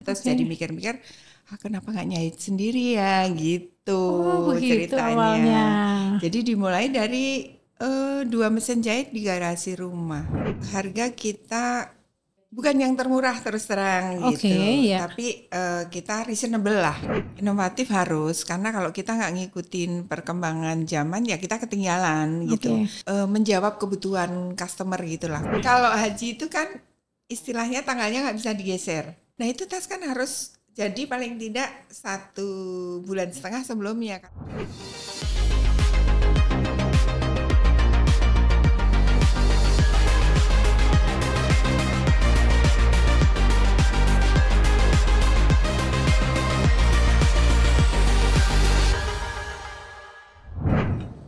Terus jadi mikir-mikir, kenapa nggak nyahit sendiri ya gitu begitu ceritanya. awalnya. Jadi dimulai dari 2 mesin jahit di garasi rumah. Harga kita bukan yang termurah terus terang gitu, ya. tapi kita reasonable lah, inovatif harus, karena kalau kita nggak ngikutin perkembangan zaman ya kita ketinggalan gitu. Menjawab kebutuhan customer gitulah. Kalau haji itu kan istilahnya tanggalnya nggak bisa digeser. Nah itu tas kan harus jadi paling tidak 1,5 bulan sebelumnya kan.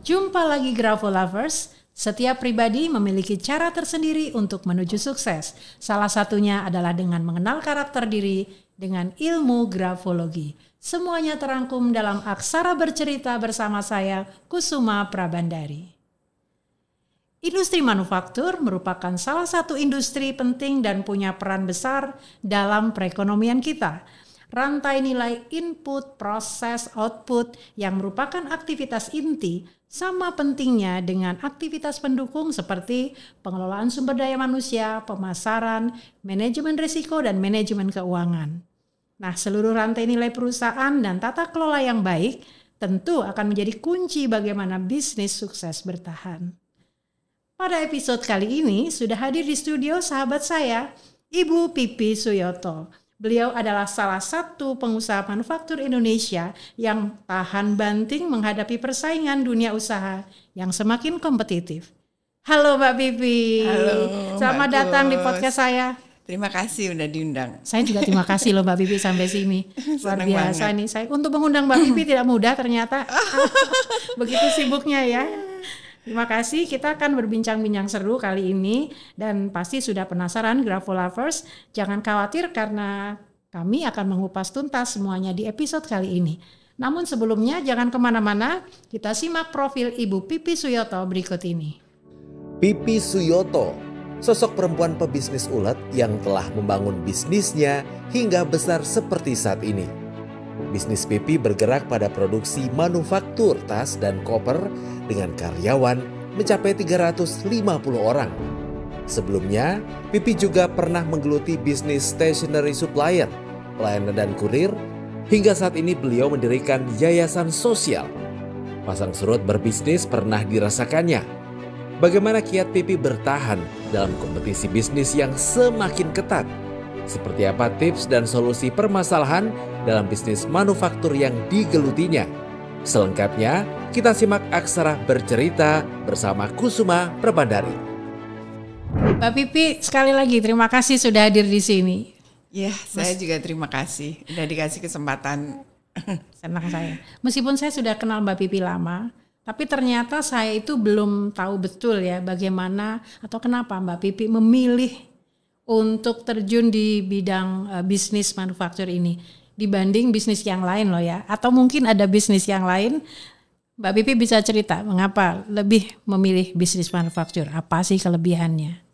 Jumpa lagi Grafo Lovers. Setiap pribadi memiliki cara tersendiri untuk menuju sukses. Salah satunya adalah dengan mengenal karakter diri dengan ilmu grafologi. Semuanya terangkum dalam Aksara Bercerita bersama saya, Kusuma Prabandari. Industri manufaktur merupakan salah satu industri penting dan punya peran besar dalam perekonomian kita. Rantai nilai input, proses, output yang merupakan aktivitas inti sama pentingnya dengan aktivitas pendukung seperti pengelolaan sumber daya manusia, pemasaran, manajemen risiko, dan manajemen keuangan. Nah, seluruh rantai nilai perusahaan dan tata kelola yang baik tentu akan menjadi kunci bagaimana bisnis sukses bertahan. Pada episode kali ini sudah hadir di studio sahabat saya, Ibu Pipi Suyoto. Beliau adalah salah satu pengusaha manufaktur Indonesia yang tahan banting menghadapi persaingan dunia usaha yang semakin kompetitif. Halo Mbak Pipi. Halo. Selamat datang di podcast saya. Terima kasih udah diundang. Saya juga terima kasih loh Mbak Pipi sampai sini. Luar biasa nih saya. Untuk mengundang Mbak Pipi tidak mudah ternyata. Begitu sibuknya ya. Terima kasih, kita akan berbincang-bincang seru kali ini dan pasti sudah penasaran Grafo Lovers. Jangan khawatir karena kami akan mengupas tuntas semuanya di episode kali ini. Namun sebelumnya jangan kemana-mana, kita simak profil Ibu Pipi Suyoto berikut ini. Pipi Suyoto, sosok perempuan pebisnis ulet yang telah membangun bisnisnya hingga besar seperti saat ini. Bisnis Pipi bergerak pada produksi manufaktur tas dan koper dengan karyawan mencapai 350 orang. Sebelumnya, Pipi juga pernah menggeluti bisnis stationery supplier, pelayanan dan kurir, hingga saat ini beliau mendirikan yayasan sosial. Pasang surut berbisnis pernah dirasakannya. Bagaimana kiat Pipi bertahan dalam kompetisi bisnis yang semakin ketat? Seperti apa tips dan solusi permasalahan dalam bisnis manufaktur yang digelutinya? Selengkapnya, kita simak Aksara Bercerita bersama Kusuma Prabandari. Mbak Pipi, sekali lagi terima kasih sudah hadir di sini. Ya, saya juga terima kasih udah dikasih kesempatan. Senang saya. Meskipun saya sudah kenal Mbak Pipi lama, tapi ternyata saya itu belum tahu betul ya bagaimana atau kenapa Mbak Pipi memilih untuk terjun di bidang bisnis manufaktur ini dibanding bisnis yang lain loh ya, atau mungkin ada bisnis yang lain. Mbak Pipi bisa cerita mengapa lebih memilih bisnis manufaktur, apa sih kelebihannya?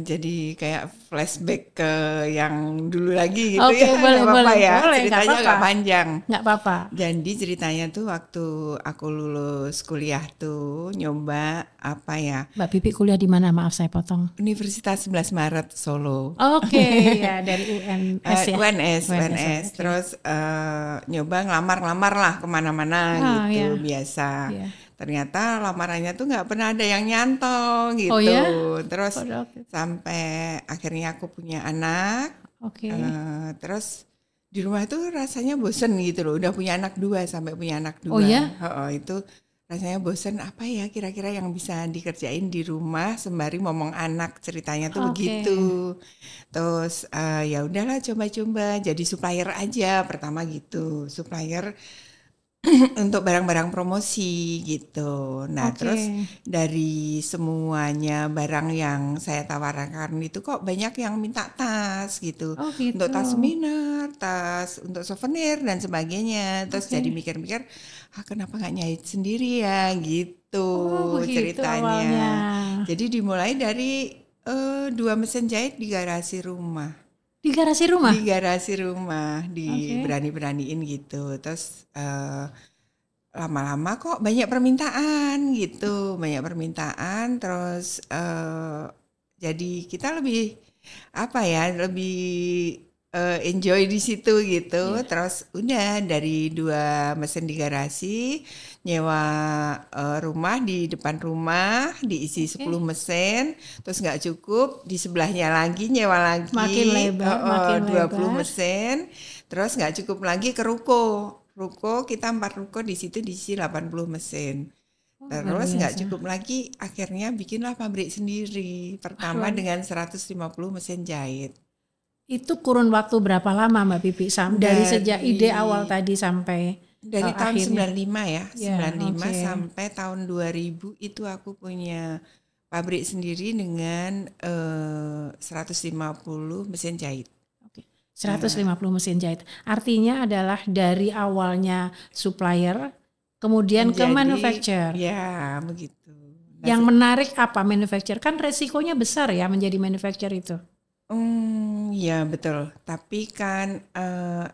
Jadi kayak flashback ke yang dulu lagi gitu. Oke, ya, boleh, gak apa-apa ya, boleh, ceritanya agak panjang. Nggak apa-apa. Jadi ceritanya tuh waktu aku lulus kuliah tuh nyoba apa ya. Mbak Pipi kuliah di mana? Maaf saya potong. Universitas 11 Maret Solo. Oke, ya dari UNS ya. UNS. Terus nyoba ngelamar lah kemana-mana gitu, biasa. Yeah. Ternyata lamarannya tuh nggak pernah ada yang nyantol gitu. Oh, ya? Terus sampai akhirnya aku punya anak. Terus di rumah tuh rasanya bosen gitu loh. Udah punya anak 2 sampai punya anak 2. Oh ya? Itu rasanya bosen, apa ya kira-kira yang bisa dikerjain di rumah sembari ngomong anak, ceritanya tuh begitu. Terus ya udahlah coba-coba jadi supplier aja pertama gitu. Supplier untuk barang-barang promosi gitu. Nah terus dari semuanya barang yang saya tawarkan itu kok banyak yang minta tas gitu. Untuk tas seminar, tas untuk souvenir dan sebagainya. Terus jadi mikir-mikir, kenapa nggak nyahit sendiri ya gitu ceritanya. Awalnya. Jadi dimulai dari 2 mesin jahit di garasi rumah. Di garasi rumah? Di garasi rumah, Oke. berani-beraniin gitu. Terus lama-lama kok banyak permintaan gitu, banyak permintaan. Terus jadi kita lebih apa ya, lebih enjoy di situ gitu. Iya. Terus udah dari 2 mesin di garasi, nyewa rumah di depan rumah, diisi Oke. 10 mesin, terus nggak cukup, di sebelahnya lagi nyewa lagi, Makin lebar, makin 20 lebar. mesin, terus nggak cukup lagi ke ruko. Ruko kita 4 ruko di situ diisi 80 mesin. Oh, luar Terus nggak biasa. cukup lagi, akhirnya bikinlah pabrik sendiri. Wah, Pertama dengan 150 mesin jahit. itu kurun waktu berapa lama Mbak Pipi? Dari sejak ide awal Dari tadi sampai tahun akhirnya? 95 ya, Ya, 95 oke. sampai tahun 2000 itu aku punya pabrik sendiri dengan 150 mesin jahit. Oke. 150 mesin jahit. Artinya adalah dari awalnya supplier, kemudian ke manufacturer. Ya begitu. Yang menarik apa manufacturer? Kan resikonya besar ya menjadi manufacturer itu. Ya betul. Tapi kan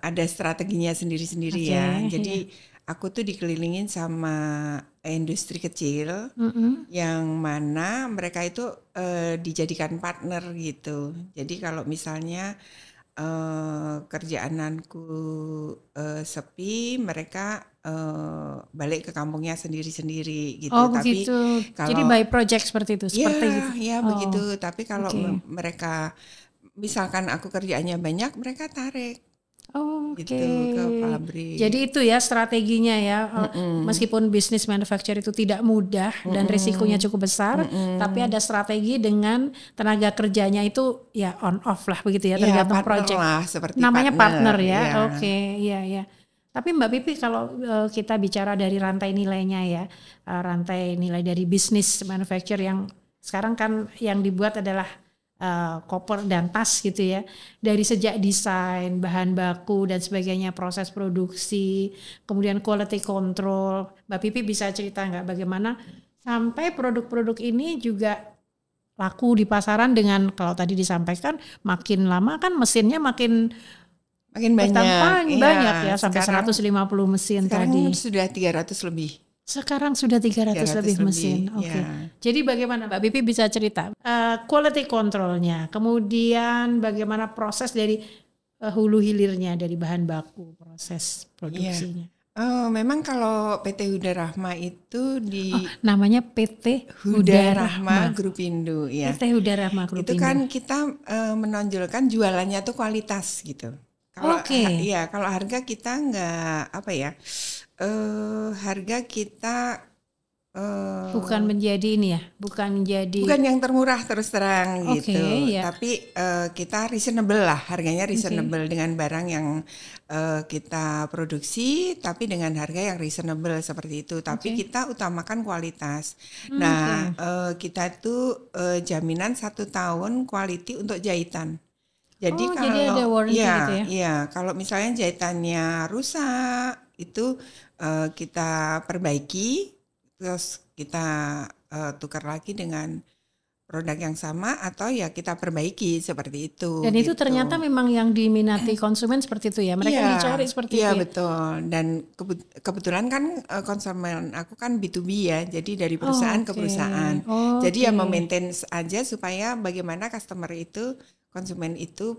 ada strateginya sendiri-sendiri Oke, ya. iya. Jadi aku tuh dikelilingin sama industri kecil Mm-mm. yang mana mereka itu dijadikan partner gitu. Jadi kalau misalnya kerjaanku sepi, mereka balik ke kampungnya sendiri-sendiri gitu. Oh Tapi begitu. Jadi kalau by project seperti itu, seperti gitu. ya Oh, begitu. Tapi kalau oke. mereka misalkan aku kerjaannya banyak, mereka tarik Oke. gitu ke pabrik. Jadi itu ya strateginya ya. Meskipun bisnis manufacturer itu tidak mudah dan risikonya cukup besar, tapi ada strategi dengan tenaga kerjanya itu ya on off lah begitu ya, Ya tergantung partner project. lah, seperti Namanya partner ya. ya. Oke, iya ya. Tapi Mbak Pipi kalau kita bicara dari rantai nilainya ya, rantai nilai dari bisnis manufacturer yang sekarang kan yang dibuat adalah koper dan tas gitu ya, dari sejak desain, bahan baku dan sebagainya, proses produksi, kemudian quality control. Mbak Pipi bisa cerita nggak bagaimana sampai produk-produk ini juga laku di pasaran dengan kalau tadi disampaikan makin lama kan mesinnya makin Makin banyak ya sampai sekarang, 150 mesin sekarang tadi. sudah 300 lebih. Sekarang sudah 300 lebih mesin. Oke. Ya. Jadi bagaimana Mbak Pipi bisa cerita quality controlnya, kemudian bagaimana proses dari hulu hilirnya dari bahan baku, proses produksinya. Memang kalau PT Huda Rahma itu Namanya PT Huda Rahma Grupindo ya. PT Huda Rahma Grupindo. Itu kan kita menonjolkan jualannya tuh kualitas gitu. Kalau kalau harga kita nggak apa ya, harga kita bukan menjadi ini ya, bukan yang termurah terus terang gitu. Ya. Tapi kita reasonable lah, harganya reasonable dengan barang yang kita produksi, tapi dengan harga yang reasonable seperti itu. Tapi kita utamakan kualitas. Nah, kita itu jaminan 1 tahun quality untuk jahitan. Jadi kalau jadi ada warranty gitu ya? Iya, kalau misalnya jahitannya rusak itu kita perbaiki, terus kita tukar lagi dengan produk yang sama atau ya kita perbaiki seperti itu. Dan itu ternyata memang yang diminati konsumen seperti itu ya, mereka dicari seperti itu. Iya betul. Dan kebetulan kan konsumen aku kan B2B ya, jadi dari perusahaan ke perusahaan. Jadi ya memaintain aja supaya bagaimana konsumen itu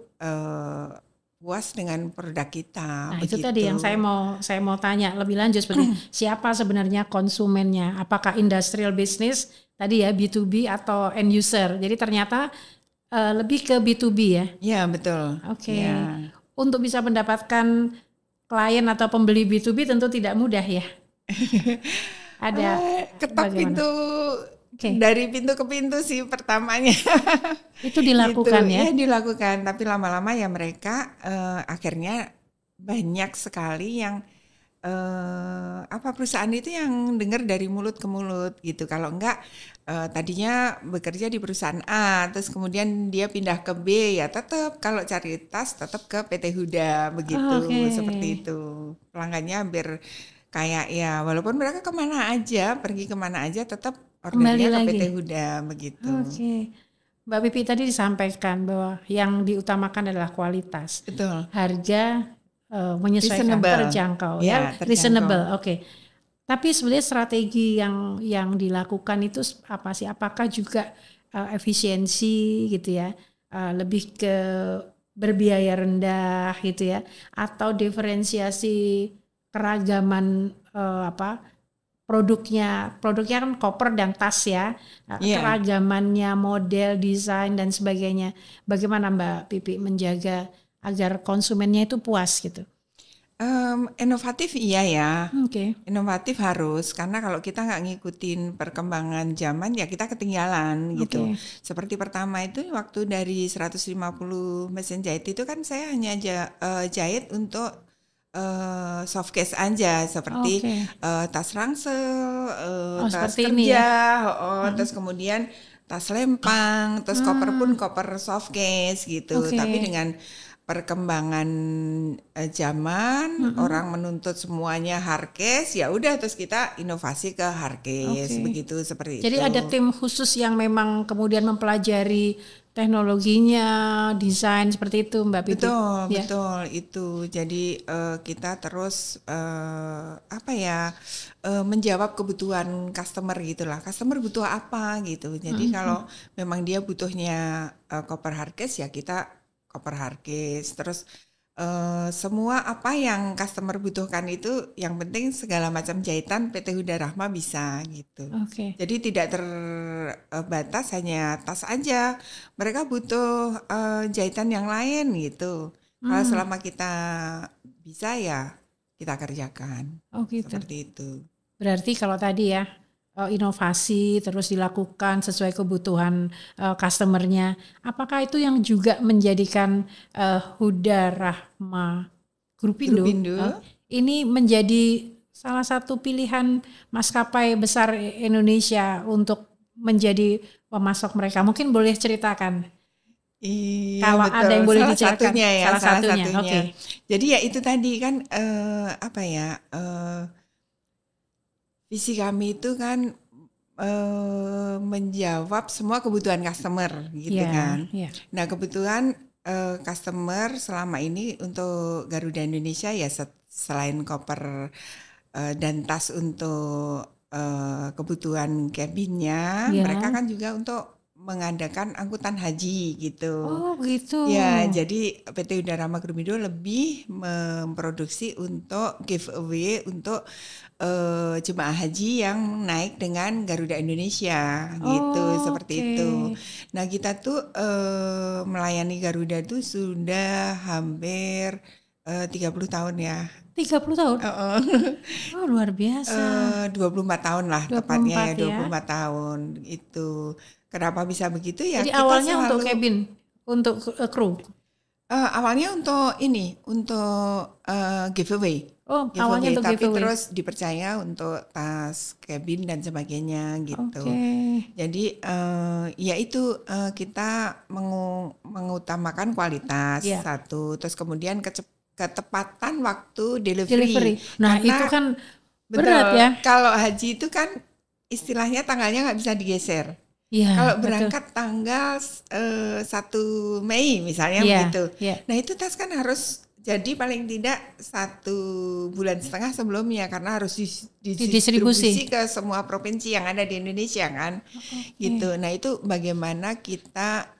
puas dengan produk kita. Nah, itu tadi yang saya mau tanya lebih lanjut seperti siapa sebenarnya konsumennya? Apakah industrial business tadi ya B2B atau end user? Jadi ternyata lebih ke B2B ya. Iya, betul. Oke. Ya. Untuk bisa mendapatkan klien atau pembeli B2B tentu tidak mudah ya. Ada ketok pintu. Dari pintu ke pintu sih pertamanya. Itu dilakukan gitu, ya? Ya dilakukan, tapi lama-lama ya mereka akhirnya banyak sekali yang perusahaan itu yang dengar dari mulut ke mulut gitu. Kalau enggak tadinya bekerja di perusahaan A, terus kemudian dia pindah ke B, ya tetap kalau cari tas tetap ke PT Huda begitu, seperti itu. Pelanggannya hampir kayak ya walaupun mereka pergi kemana aja tetap ordernya ke PT Huda begitu. Oke. Mbak Pipi tadi disampaikan bahwa yang diutamakan adalah kualitas. Betul. Harga menyesuaikan, Reasonable. terjangkau Ya, terjangkau. reasonable. Oke. Tapi sebenarnya strategi yang dilakukan itu apa sih? Apakah juga efisiensi gitu ya? Lebih ke berbiaya rendah gitu ya? Atau diferensiasi keragaman produknya kan koper dan tas ya, keragamannya, model, desain dan sebagainya. Bagaimana Mbak Pipi menjaga agar konsumennya itu puas gitu? Inovatif iya ya, inovatif harus, karena kalau kita nggak ngikutin perkembangan zaman ya kita ketinggalan gitu. Seperti pertama itu waktu dari 150 mesin jahit itu kan saya hanya jahit untuk soft case aja seperti tas ransel, tas kerja, terus kemudian tas lempang, terus koper pun koper soft case gitu. Tapi dengan perkembangan zaman, orang menuntut semuanya hard case, ya udah terus kita inovasi ke hard case begitu seperti Jadi itu. Jadi ada tim khusus yang memang kemudian mempelajari teknologinya, desain seperti itu Mbak Pipi. Betul itu. Jadi kita terus menjawab kebutuhan customer gitulah. Customer butuh apa gitu. Jadi kalau memang dia butuhnya koper hard case ya kita koper hard case. Terus semua apa yang customer butuhkan itu, yang penting segala macam jahitan PT Huda Rahma bisa gitu. Jadi tidak terbatas hanya tas aja. Mereka butuh jahitan yang lain gitu. Kalau selama kita bisa ya kita kerjakan. Gitu. Seperti itu. Berarti kalau tadi ya inovasi terus dilakukan sesuai kebutuhan customernya. Apakah itu yang juga menjadikan Huda Rahma Grupindo ini menjadi salah satu pilihan maskapai besar Indonesia untuk menjadi pemasok mereka? Mungkin boleh ceritakan. Iya, kalau betul. ada yang boleh salah diceritakan. Satunya ya, salah satunya. Okay. Jadi ya itu tadi kan visi kami itu kan menjawab semua kebutuhan customer gitu kan. Nah kebutuhan customer selama ini untuk Garuda Indonesia ya selain koper dan tas untuk kebutuhan cabinnya, mereka kan juga untuk mengadakan angkutan haji gitu. Oh gitu. Ya, jadi PT Huda Rahma Grupindo lebih memproduksi untuk giveaway untuk jemaah haji yang naik dengan Garuda Indonesia gitu, seperti itu. Nah, kita tuh melayani Garuda tuh sudah hampir 30 tahun ya. 30 tahun? Oh luar biasa. 24 tahun lah 24 tepatnya ya, 24 tahun itu. Kenapa bisa begitu ya? Jadi awalnya untuk cabin, untuk kru? Awalnya untuk giveaway. Awalnya untuk tapi giveaway. Terus dipercaya untuk tas, cabin dan sebagainya gitu. Jadi ya itu kita mengutamakan kualitas satu, terus kemudian ketepatan waktu delivery. Nah karena, itu kan berat ya. Kalau haji itu kan istilahnya tanggalnya nggak bisa digeser. Kalau berangkat tanggal 1 Mei misalnya begitu. Nah itu tas kan harus jadi paling tidak 1,5 bulan sebelumnya karena harus didistribusi ke semua provinsi yang ada di Indonesia kan. Gitu. Nah itu bagaimana kita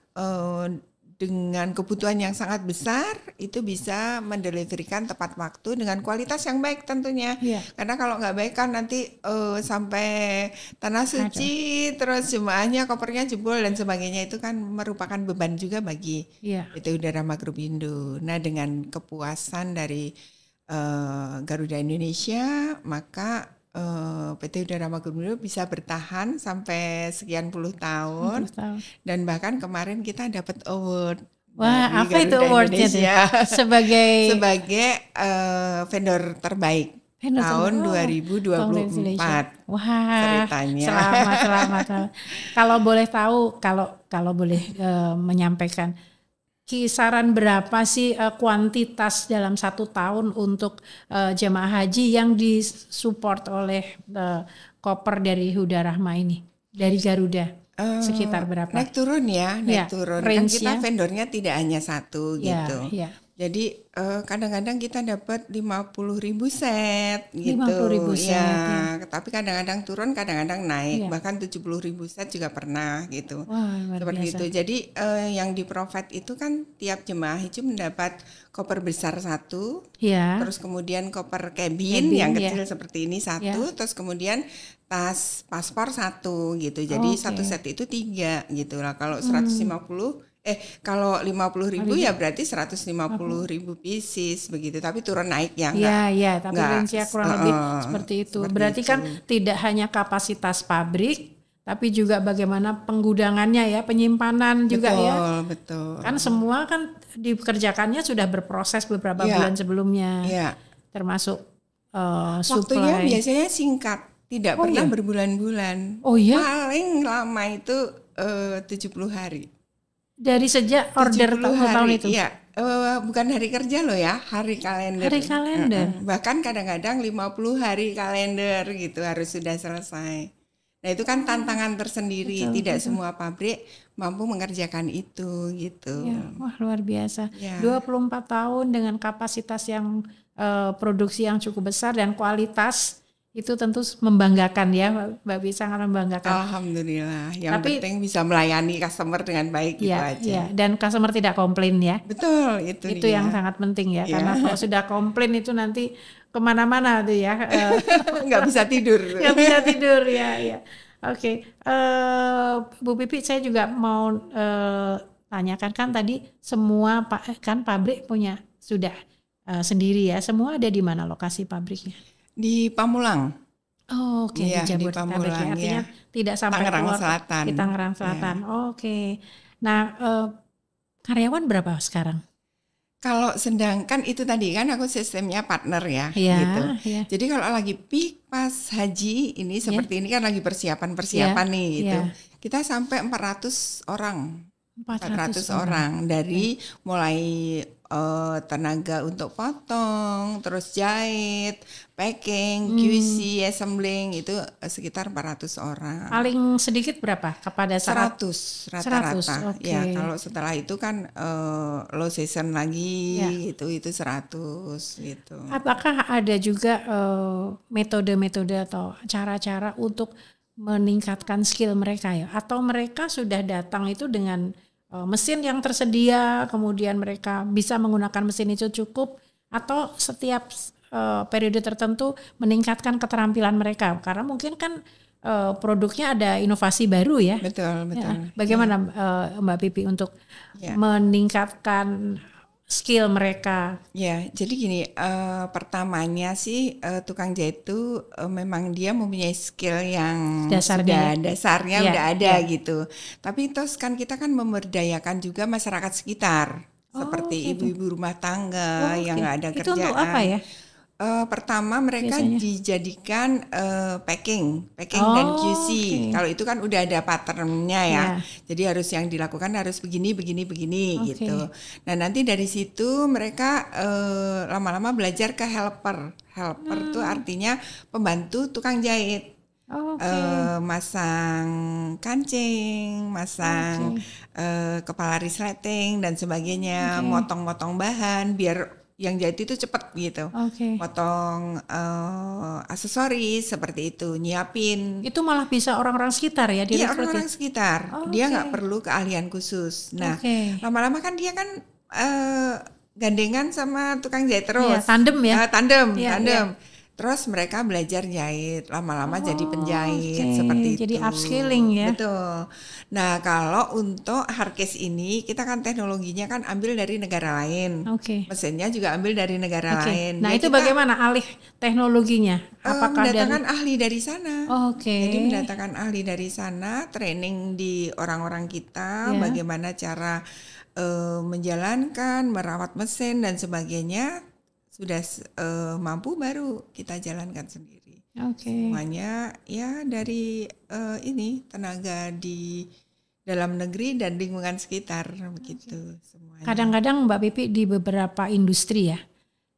dengan kebutuhan yang sangat besar itu bisa mendeliverikan tepat waktu dengan kualitas yang baik tentunya. Karena kalau nggak baik kan nanti sampai tanah suci terus jemaahnya kopernya jebol dan sebagainya, itu kan merupakan beban juga bagi PT Huda Rahma Grupindo. Nah dengan kepuasan dari Garuda Indonesia maka PT Huda Rahma Grupindo bisa bertahan sampai sekian puluh tahun. Dan bahkan kemarin kita dapat award. Wah, apa itu awardnya tuh? Sebagai vendor terbaik tahun 2024. Wah, ceritanya. Selamat. Kalau boleh tahu, kalau boleh menyampaikan, kisaran berapa sih kuantitas dalam 1 tahun untuk jemaah haji yang disupport oleh koper dari Huda Rahma ini, dari Garuda? sekitar berapa? Naik turun ya, naik turun. Kan kita range-nya. vendornya tidak hanya satu gitu. Ya. Jadi kadang-kadang kita dapat 50.000 set gitu. 50.000 set, ya. Tapi kadang-kadang turun, kadang-kadang naik. Bahkan 70.000 set juga pernah gitu. Wah, luar seperti biasa. itu. Jadi yang di provide itu kan tiap jemaah haji mendapat koper besar satu, terus kemudian koper cabin yang kecil seperti ini satu, terus kemudian tas paspor satu gitu. Jadi satu set itu 3 gitu lah. Kalau 50.000 ya berarti 150.000 pieces begitu, tapi turun naik ya enggak. Tapi range-nya kurang lebih seperti itu. Berarti itu kan tidak hanya kapasitas pabrik, tapi juga bagaimana penggudangannya ya, penyimpanan juga ya. Betul. Kan semua kan dikerjakannya sudah berproses beberapa bulan sebelumnya. Termasuk waktunya supply. biasanya singkat, tidak pernah berbulan-bulan. Paling lama itu 70 hari. Dari sejak order tahun itu? Iya, bukan hari kerja loh ya, hari kalender. Hari kalender. Bahkan kadang-kadang 50 hari kalender gitu harus sudah selesai. Nah itu kan tantangan tersendiri, tidak semua pabrik mampu mengerjakan itu gitu. Ya, wah luar biasa. 24 tahun dengan kapasitas yang produksi yang cukup besar dan kualitas. Itu tentu membanggakan ya, Mbak Bi, sangat membanggakan. Alhamdulillah. Yang penting bisa melayani customer dengan baik gitu aja. Ya, dan customer tidak komplain ya. Betul, itu dia. Yang sangat penting ya, karena kalau sudah komplain itu nanti kemana-mana tuh ya. Nggak bisa tidur. Nggak bisa tidur ya. Oke, Bu Pipi, saya juga mau tanyakan kan tadi semua kan pabrik punya sudah sendiri ya. Semua ada di mana lokasi pabriknya? Di Pamulang. Oke, di Jabodetabek ya. Artinya tidak sampai Tangerang keluar Selatan. Di Tangerang Selatan. Oke. Nah, karyawan berapa sekarang? Kalau sedangkan itu tadi kan aku sistemnya partner ya, gitu. Jadi kalau lagi peak pas haji ini seperti ini kan lagi persiapan nih gitu. Kita sampai 400 orang. 400 orang dari mulai tenaga untuk potong, terus jahit, packing, QC, assembling itu sekitar 400 orang. Paling sedikit berapa kepada saat 100 rata-rata. Ya, kalau setelah itu kan low season lagi gitu itu 100 gitu. Apakah ada juga metode-metode atau cara-cara untuk meningkatkan skill mereka ya? Atau mereka sudah datang itu dengan mesin yang tersedia, kemudian mereka bisa menggunakan mesin itu cukup, atau setiap periode tertentu meningkatkan keterampilan mereka, karena mungkin kan produknya ada inovasi baru ya. Betul. Ya. Bagaimana Mbak Pipi untuk meningkatkan skill mereka? Ya, jadi gini, pertamanya sih tukang jahit itu memang dia mempunyai skill yang dasarnya udah ada gitu. Tapi terus kan kita kan memberdayakan juga masyarakat sekitar, seperti ibu-ibu rumah tangga yang nggak ada kerjaan. Itu untuk apa ya? Pertama mereka dijadikan packing dan QC. Kalau itu kan udah ada patternnya ya. Jadi harus yang dilakukan harus begini gitu. Nah nanti dari situ mereka lama-lama belajar ke helper. Helper tuh artinya pembantu tukang jahit. Masang kancing, masang kepala resleting dan sebagainya, motong-motong bahan biar yang jahit itu cepat gitu, potong aksesoris seperti itu, nyiapin. Itu malah bisa orang-orang sekitar ya? Iya, orang-orang sekitar. Dia nggak perlu keahlian khusus. Nah, lama-lama kan dia kan gandengan sama tukang jahit terus. Tandem ya? Tandem. Terus mereka belajar jahit, lama-lama jadi penjahit seperti itu. Jadi upskilling ya. Betul. Nah kalau untuk hardcase ini kita kan teknologinya kan ambil dari negara lain. Mesinnya juga ambil dari negara lain. Nah ya itu bagaimana alih teknologinya? Apakah mendatangkan ahli dari sana. Jadi mendatangkan ahli dari sana, training di orang-orang kita, bagaimana cara menjalankan, merawat mesin dan sebagainya. Sudah mampu baru kita jalankan sendiri. Semuanya ya dari ini tenaga di dalam negeri dan lingkungan sekitar begitu semuanya. Kadang-kadang Mbak Pipi di beberapa industri ya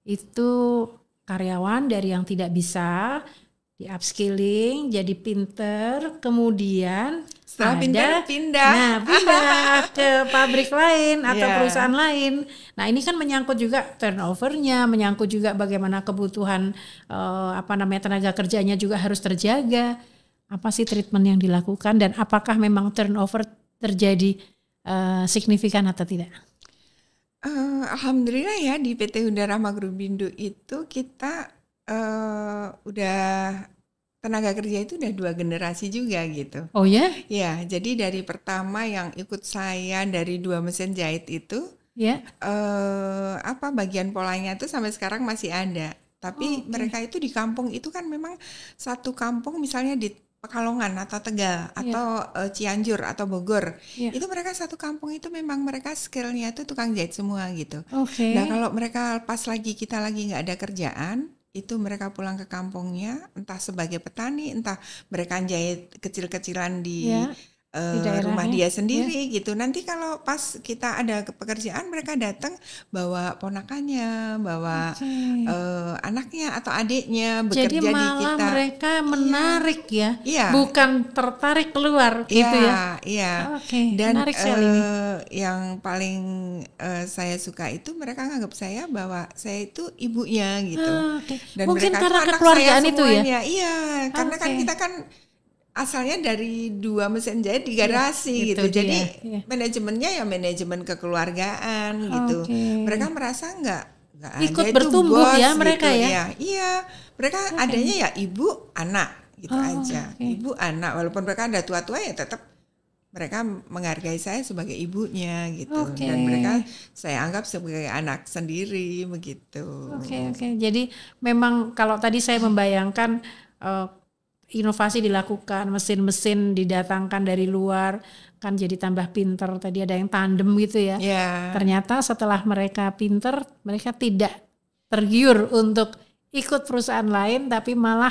itu karyawan dari yang tidak bisa di upskilling jadi pinter, kemudian Setelah pindah. Nah, pindah ke pabrik lain atau Yeah. perusahaan lain. Nah, ini kan menyangkut juga turnovernya, menyangkut juga bagaimana kebutuhan tenaga kerjanya juga harus terjaga. Apa sih treatment yang dilakukan dan apakah memang turnover terjadi signifikan atau tidak? Alhamdulillah ya di PT Hyundai Rahma Grupindo itu kita udah tenaga kerja itu udah 2 generasi juga gitu. Oh ya? Ya, jadi dari pertama yang ikut saya dari 2 mesin jahit itu, Ya. bagian polanya itu sampai sekarang masih ada. Tapi mereka itu di kampung itu kan memang satu kampung misalnya di Pekalongan atau Tegal atau Cianjur atau Bogor. Itu mereka satu kampung itu memang mereka skillnya itu tukang jahit semua gitu. Oke. Nah kalau mereka pas kita lagi nggak ada kerjaan, itu mereka pulang ke kampungnya, entah sebagai petani, entah mereka jahit kecil-kecilan di rumah dia sendiri gitu. Nanti kalau pas kita ada pekerjaan mereka datang bawa ponakannya, bawa anaknya atau adiknya bekerja jadi malah di kita. Mereka menarik Iya. bukan tertarik keluar gitu ya. Iya. Oke, Dan menarik sekali ini. yang paling saya suka itu mereka nganggap saya bahwa saya itu ibunya gitu. Oke. Dan Mungkin mereka karena tuh anak kekeluargaan saya itu ya? semuanya. Iya, karena kan Oke. kita kan asalnya dari 2 mesin jahit di garasi itu gitu. Jadi dia. manajemennya ya manajemen kekeluargaan gitu. Oke. Mereka merasa nggak Ikut ada itu bertumbuh bos ya mereka gitu. ya? Iya, mereka adanya ya ibu anak gitu aja. oke. Ibu anak walaupun mereka ada tua-tua ya tetap mereka menghargai saya sebagai ibunya gitu. Oke. Dan mereka saya anggap sebagai anak sendiri begitu. Oke. Jadi memang kalau tadi saya membayangkan inovasi dilakukan, mesin-mesin didatangkan dari luar, kan jadi tambah pinter. Tadi ada yang tandem gitu ya. Ya. Ternyata setelah mereka pinter, mereka tidak tergiur untuk ikut perusahaan lain, tapi malah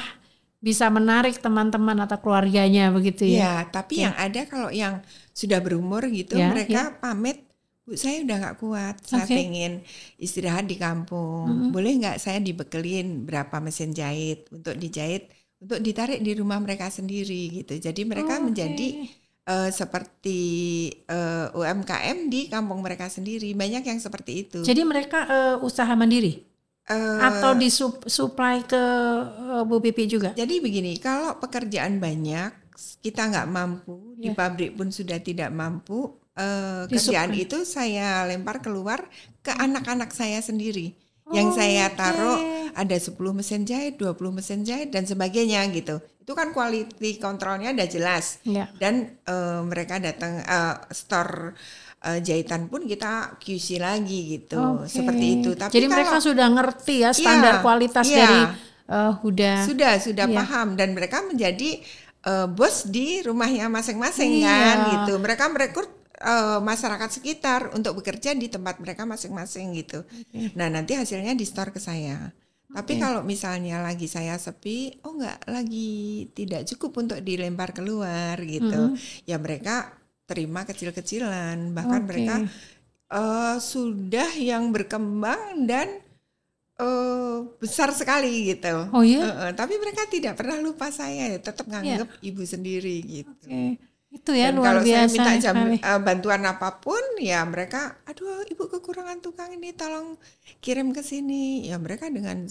bisa menarik teman-teman atau keluarganya begitu ya. Ya, tapi yang ada kalau yang sudah berumur gitu, mereka pamit, Bu saya udah nggak kuat, saya pengen istirahat di kampung. Boleh nggak saya dibekelin berapa mesin jahit untuk dijahit, untuk ditarik di rumah mereka sendiri gitu. Jadi mereka menjadi seperti UMKM di kampung mereka sendiri. Banyak yang seperti itu. Jadi mereka usaha mandiri atau disuplai ke Bu Pipi juga? Jadi begini, kalau pekerjaan banyak, kita nggak mampu, di pabrik pun sudah tidak mampu, kerjaan itu saya lempar keluar ke anak-anak saya sendiri. Yang saya taruh ada 10 mesin jahit, 20 mesin jahit dan sebagainya gitu. Itu kan quality controlnya udah jelas. Dan mereka datang store jahitan pun kita QC lagi gitu. Seperti itu. Tapi jadi mereka sudah ngerti ya standar kualitas dari Huda. Sudah paham dan mereka menjadi bos di rumahnya masing-masing kan gitu. Mereka merekrut masyarakat sekitar untuk bekerja di tempat mereka masing-masing gitu. Nah nanti hasilnya di store ke saya. Tapi kalau misalnya lagi saya sepi, enggak lagi tidak cukup untuk dilempar keluar gitu. Ya mereka terima kecil-kecilan. Bahkan mereka sudah yang berkembang dan besar sekali gitu. Oh ya? Tapi mereka tidak pernah lupa saya, tetap nganggep ibu sendiri gitu. Itu ya Dan luar kalau biasa. saya minta bantuan apapun ya mereka, aduh ibu kekurangan tukang ini tolong kirim ke sini. Ya mereka dengan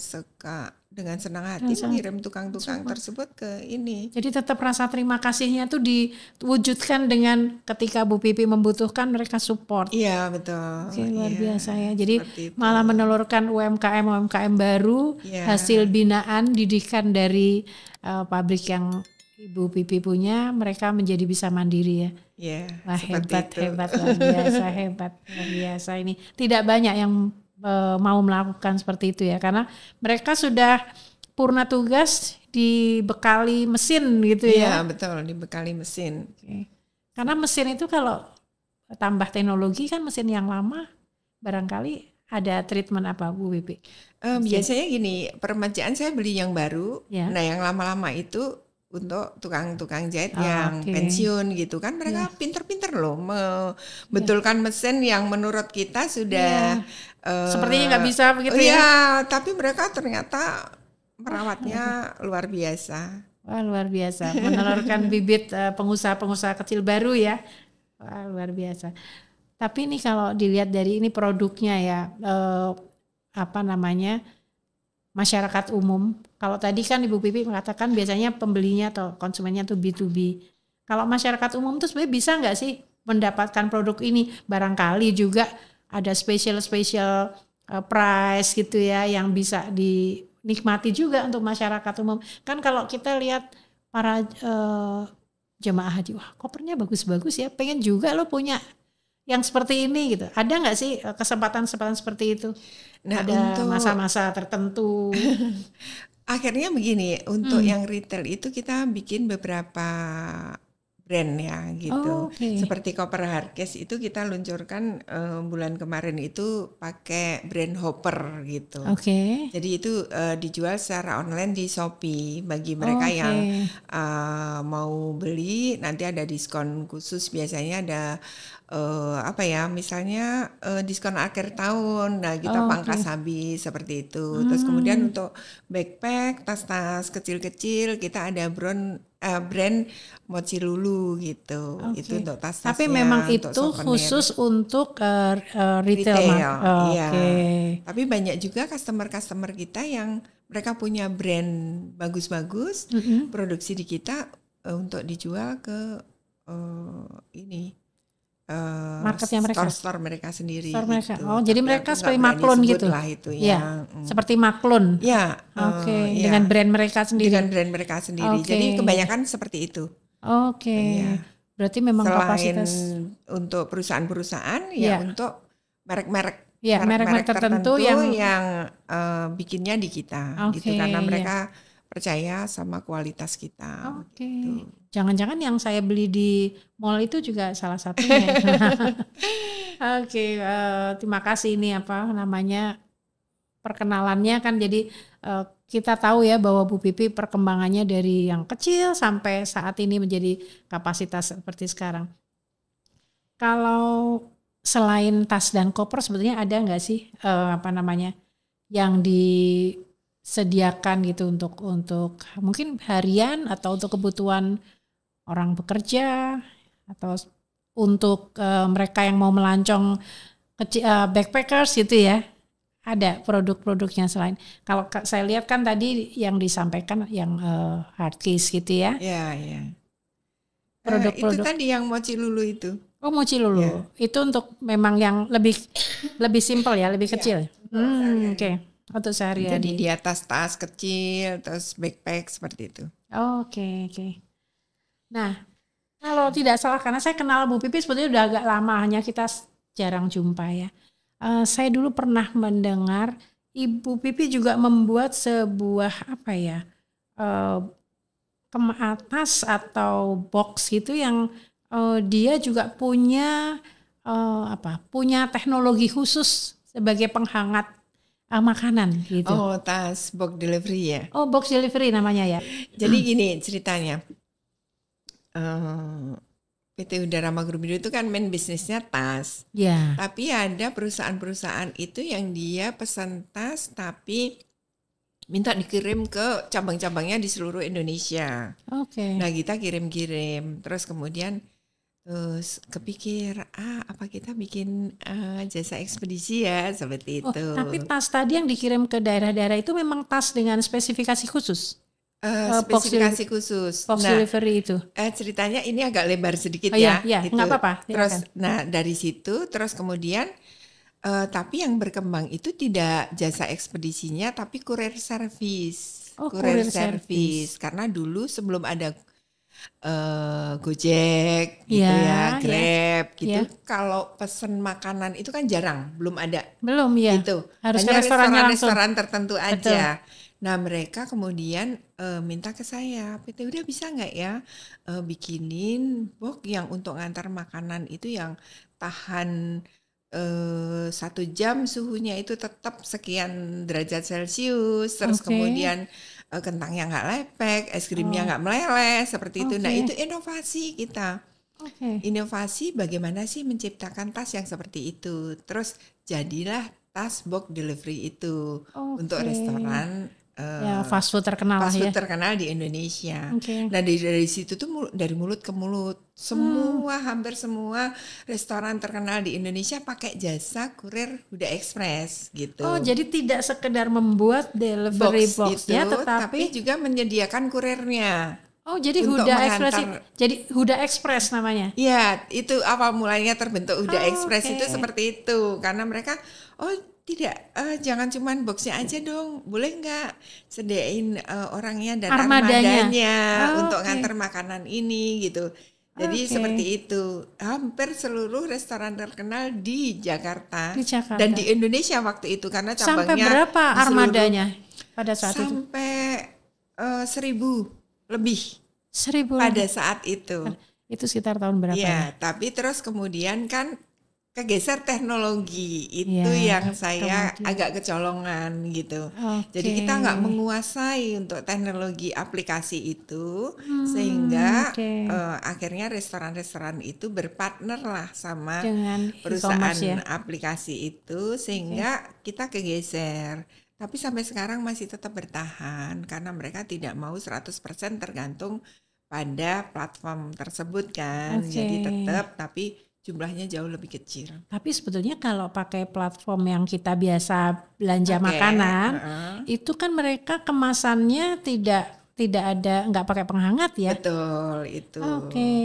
senang hati mengirim tukang-tukang tersebut ke ini. Jadi tetap rasa terima kasihnya tuh diwujudkan dengan ketika Bu Pipi membutuhkan mereka support. Iya betul. Luar biasa ya. Jadi malah menelurkan UMKM baru, hasil binaan didikan dari pabrik yang Ibu Pipi punya, mereka menjadi bisa mandiri ya. Iya. Wah hebat luar biasa ini. Tidak banyak yang mau melakukan seperti itu ya, karena mereka sudah purna tugas dibekali mesin gitu ya. Iya betul, dibekali mesin. Karena mesin itu kalau tambah teknologi kan mesin yang lama barangkali ada treatment apa Bu Pipi? Biasanya gini, permajaan saya beli yang baru. Nah yang lama-lama itu untuk tukang-tukang jahit yang pensiun gitu kan, mereka pinter-pinter loh membetulkan mesin yang menurut kita sudah sepertinya nggak bisa begitu ya. Tapi mereka ternyata merawatnya luar biasa. Wah, luar biasa, menelurkan bibit pengusaha-pengusaha kecil baru ya. Wah, luar biasa. Tapi ini kalau dilihat dari ini produknya ya, apa namanya, masyarakat umum. Kalau tadi kan Ibu Pipi mengatakan biasanya pembelinya atau konsumennya tuh B2B. Kalau masyarakat umum tuh sebenarnya bisa nggak sih mendapatkan produk ini? Barangkali juga ada special price gitu ya yang bisa dinikmati juga untuk masyarakat umum. Kan kalau kita lihat para jemaah haji, wah kopernya bagus-bagus ya, pengen juga lo punya yang seperti ini gitu. Ada nggak sih kesempatan-kesempatan seperti itu? Nah, ada untuk masa-masa tertentu. akhirnya begini, untuk yang retail itu kita bikin beberapa brand ya gitu. Seperti Koper Hardcase itu kita luncurkan bulan kemarin itu pakai brand Hopper gitu. Jadi itu dijual secara online di Shopee bagi mereka yang mau beli, nanti ada diskon khusus, biasanya ada misalnya diskon akhir tahun, nah kita pangkas habis seperti itu. Terus kemudian untuk backpack, tas-tas kecil-kecil kita ada brand Mochi Lulu gitu. Itu untuk tas-tasnya. Tapi memang itu khusus untuk retail. Iya. Tapi banyak juga customer kita yang mereka punya brand bagus-bagus, produksi di kita untuk dijual ke marketnya mereka, store mereka sendiri. Gitu. Tapi Jadi mereka seperti Maklun gitu. Lah itu ya. Seperti Maklun. Ya. Dengan brand mereka sendiri. Dengan brand mereka sendiri. Jadi kebanyakan seperti itu. Ya. Berarti memang selain kapasitas untuk perusahaan-perusahaan ya untuk merek-merek tertentu yang bikinnya di kita gitu, karena mereka percaya sama kualitas kita. Gitu. Jangan-jangan yang saya beli di mall itu juga salah satunya. Terima kasih ini perkenalannya kan, jadi kita tahu ya bahwa Bu Pipi perkembangannya dari yang kecil sampai saat ini menjadi kapasitas seperti sekarang. Kalau selain tas dan koper sebetulnya ada nggak sih yang disediakan gitu untuk mungkin harian atau untuk kebutuhan orang bekerja atau untuk mereka yang mau melancong backpackers gitu ya? Ada produk-produknya selain. Kalau saya lihat kan tadi yang disampaikan yang hardcase gitu ya? Iya. Produk-produk itu tadi yang Mochi Lulu itu. Oh, Mochi Lulu. Itu untuk memang yang lebih simpel ya, lebih kecil. Untuk sehari-hari. Jadi di atas tas kecil, terus backpack seperti itu. Oke. Nah, kalau tidak salah, karena saya kenal Bu Pipi sebetulnya udah agak lama, hanya kita jarang jumpa ya. Saya dulu pernah mendengar Ibu Pipi juga membuat sebuah kematas atau box gitu yang dia juga punya teknologi khusus sebagai penghangat makanan gitu. Oh, tas box delivery ya. Oh, box delivery namanya ya. Jadi gini ceritanya. PT Udara Magrubindo itu kan main bisnisnya tas. Yeah. Tapi ada perusahaan-perusahaan itu yang dia pesan tas tapi minta dikirim ke cabang-cabangnya di seluruh Indonesia. Nah, kita kirim-kirim. Terus kemudian kepikir, apa kita bikin jasa ekspedisi ya, seperti itu. Tapi tas tadi yang dikirim ke daerah-daerah itu memang tas dengan spesifikasi khusus? Spesifikasi khusus. Box delivery itu. Ceritanya ini agak lebar sedikit ya. Gitu. Nggak apa-apa. Terus, dari situ, terus kemudian, tapi yang berkembang itu tidak jasa ekspedisinya, tapi courier service. Courier service. Karena dulu sebelum ada Gojek gitu Grab gitu. Kalau pesen makanan itu kan jarang, belum ada. Belum ya. Gitu. Harus hanya ke restoran tertentu aja. Nah, mereka kemudian minta ke saya, PT Uda bisa nggak ya bikinin box yang untuk ngantar makanan itu yang tahan 1 jam suhunya itu tetap sekian derajat Celcius, terus kemudian kentangnya nggak lepek, es krimnya nggak meleleh, seperti itu. Nah, itu inovasi kita. Inovasi bagaimana sih menciptakan tas yang seperti itu. Terus jadilah tas box delivery itu untuk restoran ya fast food terkenal fast lah food ya. terkenal di Indonesia. Oke. Nah dari situ tuh dari mulut ke mulut hampir semua restoran terkenal di Indonesia pakai jasa kurir Huda Express gitu. Oh jadi tidak sekedar membuat delivery box itu, ya, tapi juga menyediakan kurirnya. Oh jadi untuk Huda Express, mengantar. jadi Huda Express namanya? Iya, itu awal mulanya terbentuk Huda Express oke. itu seperti itu, karena mereka tidak, jangan cuman boxnya aja dong, boleh nggak sediain orangnya dan armadanya untuk ngantar makanan ini gitu. Jadi seperti itu, hampir seluruh restoran terkenal di Jakarta dan di Indonesia waktu itu, karena cabangnya sampai berapa armadanya pada saat itu? Sampai 1.000 lebih. 1.000 pada saat itu. Itu sekitar tahun berapa ya? Tapi terus kemudian kan kegeser teknologi itu yang saya agak kecolongan gitu. Jadi kita nggak menguasai untuk teknologi aplikasi itu, sehingga akhirnya restoran-restoran itu berpartner lah sama dengan perusahaan aplikasi itu, sehingga kita kegeser. Tapi sampai sekarang masih tetap bertahan karena mereka tidak mau 100% tergantung pada platform tersebut kan. Jadi tetap, tapi jumlahnya jauh lebih kecil. Tapi sebetulnya kalau pakai platform yang kita biasa belanja makanan, itu kan mereka kemasannya tidak ada, nggak pakai penghangat ya? Betul itu.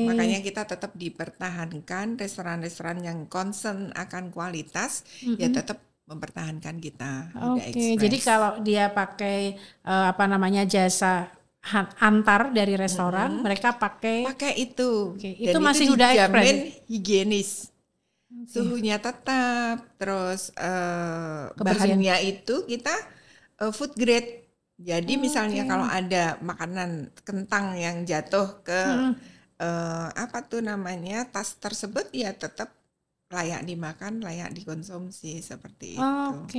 Makanya kita tetap dipertahankan restoran-restoran yang concern akan kualitas, ya tetap mempertahankan kita. Jadi kalau dia pakai jasa antar dari restoran, mereka pakai itu. Itu masih Huda Express. Dijamin higienis. Suhunya tetap, terus bahannya itu kita food grade. Jadi misalnya kalau ada makanan kentang yang jatuh ke tas tersebut, ya tetap layak dimakan, layak dikonsumsi seperti itu.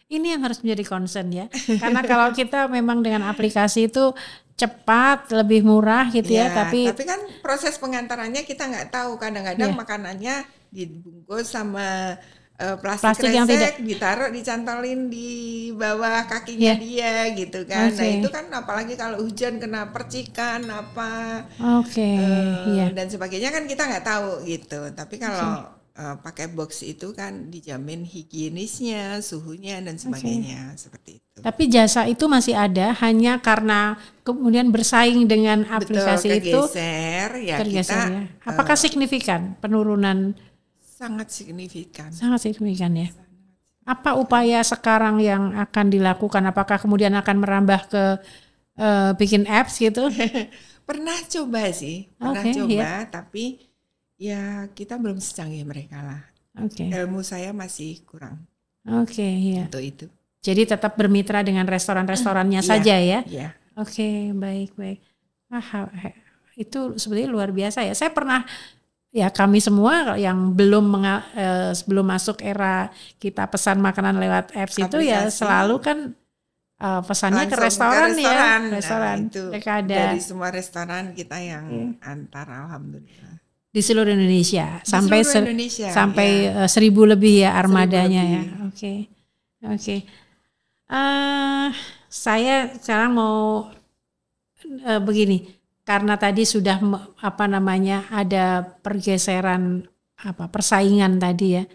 Ini yang harus menjadi concern ya. Karena kalau kita memang dengan aplikasi itu cepat, lebih murah gitu ya. Tapi kan proses pengantarannya kita nggak tahu. Kadang-kadang makanannya dibungkus sama plastik yang tidak ditaruh, dicantolin di bawah kakinya dia gitu kan. Nah itu kan apalagi kalau hujan kena percikan dan sebagainya kan kita nggak tahu gitu. Tapi kalau pakai box itu kan dijamin higienisnya, suhunya dan sebagainya seperti itu. Tapi jasa itu masih ada, hanya karena kemudian bersaing dengan aplikasi kegeser, itu tergeser ya. Apakah signifikan penurunan? Sangat signifikan. Sangat signifikan ya. Apa upaya sekarang yang akan dilakukan? Apakah kemudian akan merambah ke bikin apps gitu? Pernah coba sih, tapi ya kita belum secanggih mereka lah. Ilmu saya masih kurang. Untuk itu. Jadi tetap bermitra dengan restoran-restorannya saja ya. Iya. Baik. Itu sebenarnya luar biasa ya. Saya pernah kami semua yang belum masuk era kita pesan makanan lewat apps itu ya selalu kan pesannya ke restoran. Restoran. Itu mereka ada dari semua restoran kita yang antar, alhamdulillah. Di seluruh Indonesia sampai 1.000 lebih ya armadanya ya. Oke. Saya sekarang mau begini, karena tadi sudah ada pergeseran persaingan tadi ya.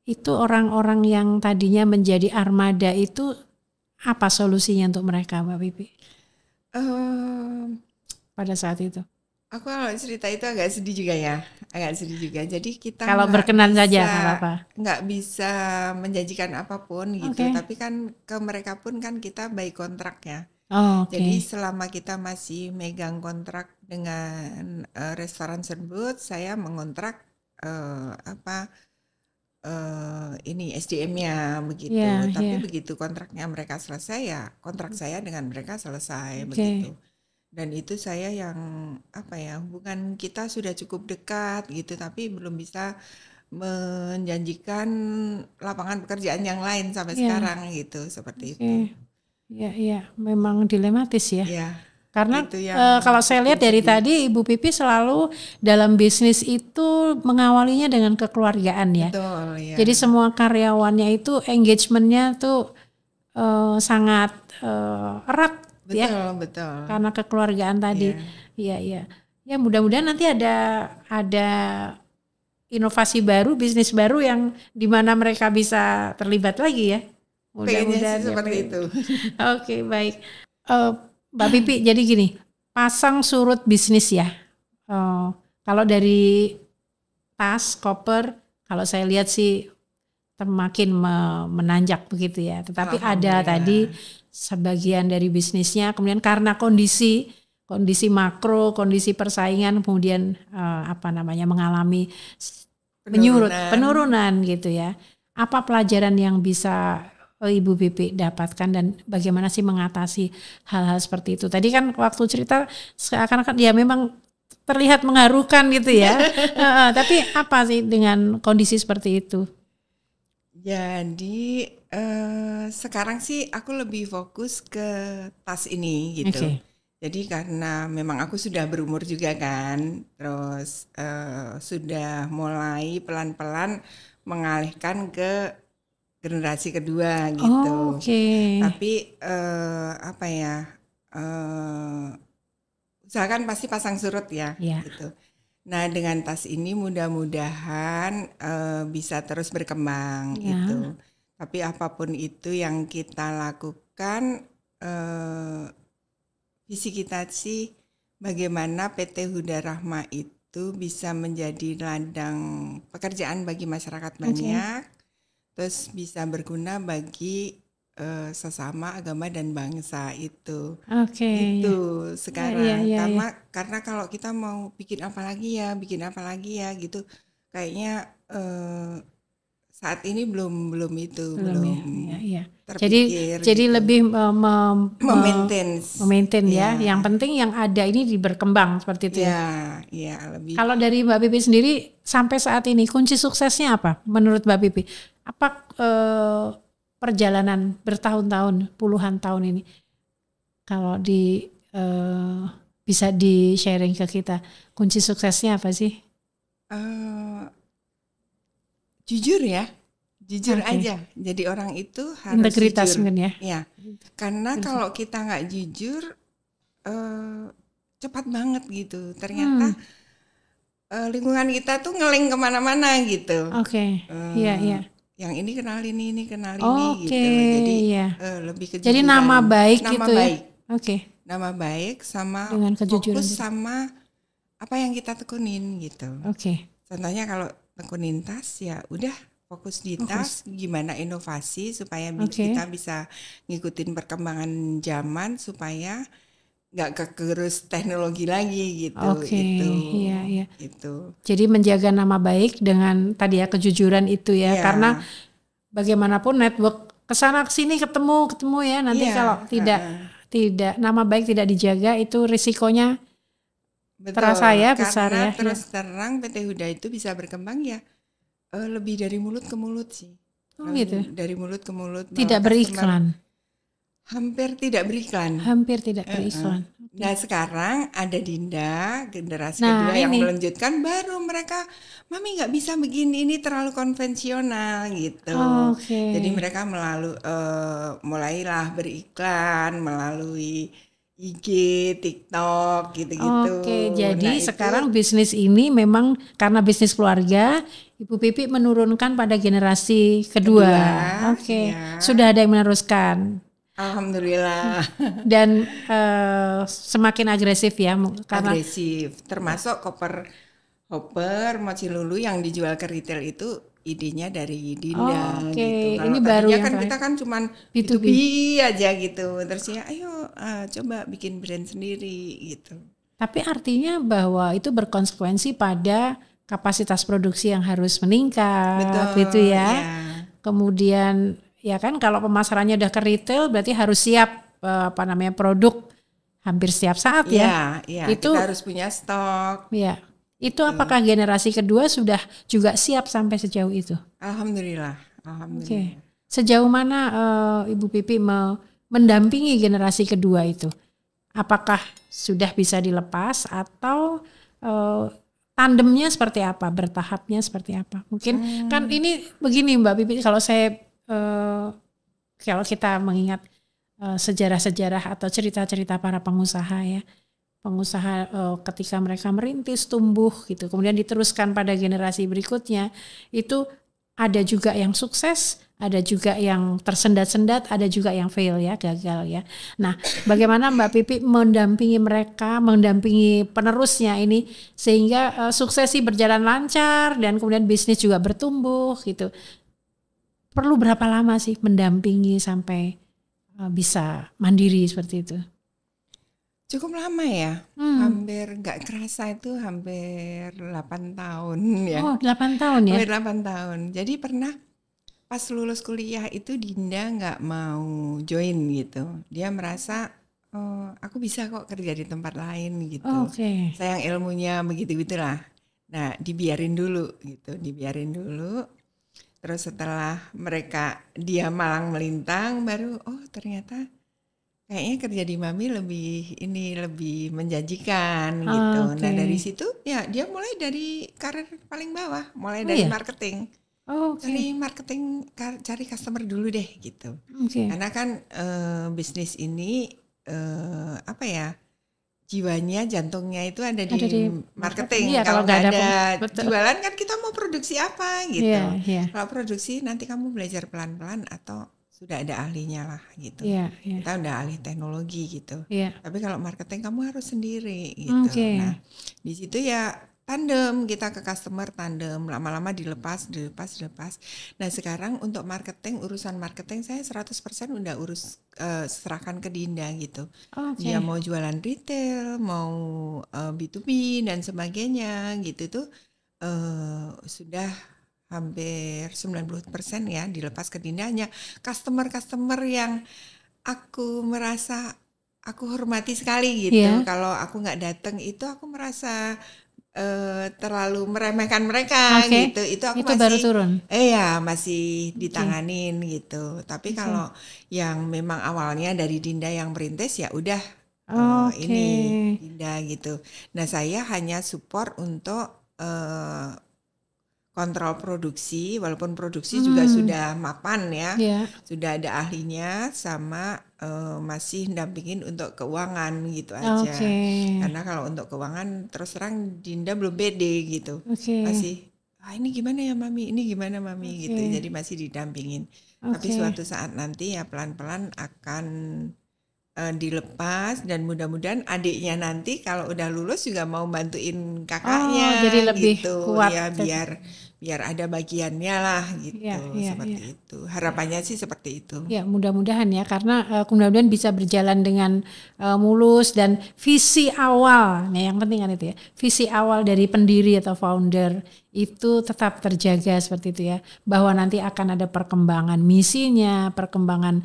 Itu orang-orang yang tadinya menjadi armada itu apa solusinya untuk mereka, Mbak Pipi? Pada saat itu. Aku kalau cerita itu agak sedih juga. Jadi kita kalau berkenan saja nggak bisa menjanjikan apapun gitu. Tapi kan ke mereka pun kan kita by kontrak ya. Jadi selama kita masih megang kontrak dengan restoran tersebut, saya mengontrak ini SDM-nya begitu. Tapi begitu kontraknya mereka selesai, ya kontrak saya dengan mereka selesai begitu. Dan itu saya yang hubungan kita sudah cukup dekat gitu, tapi belum bisa menjanjikan lapangan pekerjaan yang lain sampai sekarang gitu, seperti itu. Iya, memang dilematis ya. Karena kalau saya lihat dari tadi Ibu Pipi selalu dalam bisnis itu mengawalinya dengan kekeluargaan ya. Betul, ya. Jadi semua karyawannya itu engagementnya tuh sangat erat Betul, ya betul. karena kekeluargaan tadi. Iya. Ya mudah-mudahan nanti ada inovasi baru, bisnis baru yang dimana mereka bisa terlibat lagi ya. Mudah-mudahan seperti itu. Oke, baik. Mbak Pipi, jadi gini, pasang surut bisnis ya. Kalau dari tas, koper, kalau saya lihat sih semakin menanjak begitu ya. Tetapi ada tadi sebagian dari bisnisnya, kemudian karena kondisi makro, kondisi persaingan, kemudian mengalami penurunan gitu ya. Apa pelajaran yang bisa Ibu Pipi dapatkan dan bagaimana sih mengatasi hal-hal seperti itu? Tadi kan waktu cerita seakan-akan ya memang terlihat mengharukan gitu ya. Tapi apa sih dengan kondisi seperti itu? Jadi sekarang sih aku lebih fokus ke tas ini gitu. Okay. Jadi karena memang aku sudah berumur juga kan, terus sudah mulai pelan-pelan mengalihkan ke generasi kedua gitu. Tapi usahakan pasti pasang surut ya. Gitu. Nah dengan tas ini mudah-mudahan bisa terus berkembang gitu. Tapi apapun itu yang kita lakukan, visi kita sih bagaimana PT Huda Rahma itu bisa menjadi ladang pekerjaan bagi masyarakat banyak. Terus bisa berguna bagi sesama agama dan bangsa itu. Gitu sekarang. Karena kalau kita mau bikin apa lagi ya gitu. Kayaknya saat ini belum itu terpikir. Jadi gitu. lebih memaintain ya. Yang penting yang ada ini berkembang seperti itu. Lebih. Kalau dari Mbak Pipi sendiri sampai saat ini kunci suksesnya apa menurut Mbak Pipi? Apa perjalanan bertahun-tahun, puluhan tahun ini? Kalau bisa di-sharing ke kita, kunci suksesnya apa sih? Jujur aja. Jadi orang itu harus integritas jujur. Mungkin ya. Ya, karena kalau kita nggak jujur, cepat banget gitu. Ternyata lingkungan kita tuh ngeleng kemana-mana gitu. Iya. Yang ini kenal ini gitu. Jadi lebih kejujuran. Jadi nama baik gitu baik. Ya. Nama baik sama dengan kejujuran fokus sama apa yang kita tekunin gitu. Contohnya kalau tekunin tas ya udah fokus di tas, gimana inovasi supaya kita bisa ngikutin perkembangan zaman supaya nggak kegerus teknologi lagi gitu. Iya. Gitu. Jadi menjaga nama baik dengan tadi ya kejujuran itu ya, karena bagaimanapun network kesana kesini ketemu ya nanti kalau tidak nama baik tidak dijaga itu risikonya terasa ya besar ya. Karena terus terang PT Huda itu bisa berkembang ya lebih dari mulut ke mulut sih. Gitu. Dari mulut ke mulut. Tidak beriklan. Hampir tidak beriklan. Nah sekarang ada Dinda generasi kedua yang melanjutkan, baru mereka mami nggak bisa begini, ini terlalu konvensional gitu. Jadi mereka mulailah beriklan melalui IG, TikTok gitu-gitu. Jadi sekarang bisnis ini memang karena bisnis keluarga, Ibu Pipi menurunkan pada generasi kedua. Sudah ada yang meneruskan. Alhamdulillah. Dan semakin agresif ya. Agresif. Termasuk hopper mochi lulu yang dijual ke retail itu idenya dari Dinda gitu. Kalau ini baru kan kita kan cuman B2B aja gitu. Terus ya ayo coba bikin brand sendiri gitu. Tapi artinya bahwa itu berkonsekuensi pada kapasitas produksi yang harus meningkat. Gitu ya. Kemudian ya kan kalau pemasarannya udah ke retail berarti harus siap produk hampir setiap saat ya. Itu kita harus punya stok. Iya. Itu apakah generasi kedua sudah juga siap sampai sejauh itu? Alhamdulillah. Sejauh mana Ibu Pipi mendampingi generasi kedua itu? Apakah sudah bisa dilepas atau tandemnya seperti apa? Bertahapnya seperti apa? Mungkin kan ini begini Mbak Pipi, kalau saya kalau kita mengingat sejarah-sejarah atau cerita-cerita para pengusaha ya. Pengusaha ketika mereka merintis, tumbuh gitu, kemudian diteruskan pada generasi berikutnya, itu ada juga yang sukses, ada juga yang tersendat-sendat, ada juga yang fail ya, gagal ya. Nah, bagaimana Mbak Pipi mendampingi mereka, mendampingi penerusnya ini sehingga suksesi berjalan lancar dan kemudian bisnis juga bertumbuh gitu. Perlu berapa lama sih mendampingi sampai bisa mandiri seperti itu? Cukup lama ya, hampir nggak kerasa itu hampir 8 tahun ya. Oh 8 tahun ya? Hampir 8 tahun. Jadi pernah pas lulus kuliah itu Dinda nggak mau join gitu. Dia merasa aku bisa kok kerja di tempat lain gitu. Oke. Sayang ilmunya begitu-gitulah. Nah dibiarin dulu gitu, dibiarin dulu. Terus setelah dia malang melintang baru ternyata kayaknya kerja di Mami lebih menjanjikan gitu. Okay. Nah dari situ ya dia mulai dari karir paling bawah, mulai dari marketing. Dari marketing cari customer dulu deh gitu. Karena kan bisnis ini jiwanya, jantungnya itu ada di marketing. Iya, kalau nggak ada jualan kan kita mau produksi apa gitu. Kalau produksi nanti kamu belajar pelan-pelan atau sudah ada ahlinya lah gitu. Kita udah ahli teknologi gitu. Tapi kalau marketing kamu harus sendiri gitu. Nah di situ ya tandem, kita ke customer tandem, lama-lama dilepas. Nah sekarang untuk marketing, urusan marketing saya 100% udah serahkan ke Dinda gitu. Dia mau jualan retail, mau B2B dan sebagainya gitu tuh sudah hampir 90% ya dilepas ke Dinda. Hanya customer yang aku merasa aku hormati sekali gitu. Kalau aku nggak datang itu aku merasa terlalu meremehkan mereka gitu. Itu aku masih baru turun. Masih ditanganin gitu. Tapi kalau yang memang awalnya dari Dinda yang merintis ya udah ini Dinda gitu. Nah saya hanya support untuk kontrol produksi, walaupun produksi juga sudah mapan ya, sudah ada ahlinya, sama masih dampingin untuk keuangan gitu aja. Karena kalau untuk keuangan terus terang Dinda belum pede gitu, masih ini gimana ya Mami, ini gimana Mami gitu, jadi masih didampingin. Tapi suatu saat nanti ya pelan-pelan akan dilepas dan mudah-mudahan adiknya nanti kalau udah lulus juga mau bantuin kakaknya jadi lebih gitu kuat ya biar ada bagiannya lah gitu seperti itu. Harapannya sih seperti itu. Ya mudah-mudahan ya karena mudah-mudahan bisa berjalan dengan mulus dan visi awal, yang penting kan itu ya. Visi awal dari pendiri atau founder itu tetap terjaga seperti itu ya. Bahwa nanti akan ada perkembangan misinya, perkembangan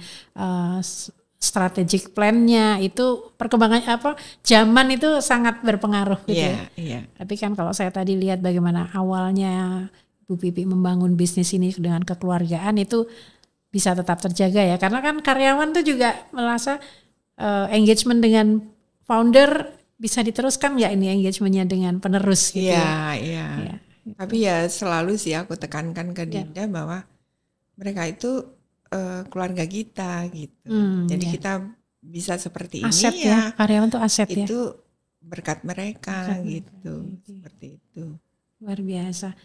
strategic plan-nya, itu perkembangan zaman itu sangat berpengaruh gitu ya. Tapi kan kalau saya tadi lihat bagaimana awalnya Bu Pipi membangun bisnis ini dengan kekeluargaan itu bisa tetap terjaga ya. Karena kan karyawan tuh juga merasa engagement dengan founder bisa diteruskan nggak ini engagementnya dengan penerus gitu. Iya. Tapi ya selalu sih aku tekankan ke Dinda bahwa mereka itu keluarga kita gitu. Jadi kita bisa seperti aset ini ya. Karyawan tuh aset itu ya. Itu berkat mereka gitu. Seperti itu. Luar biasa.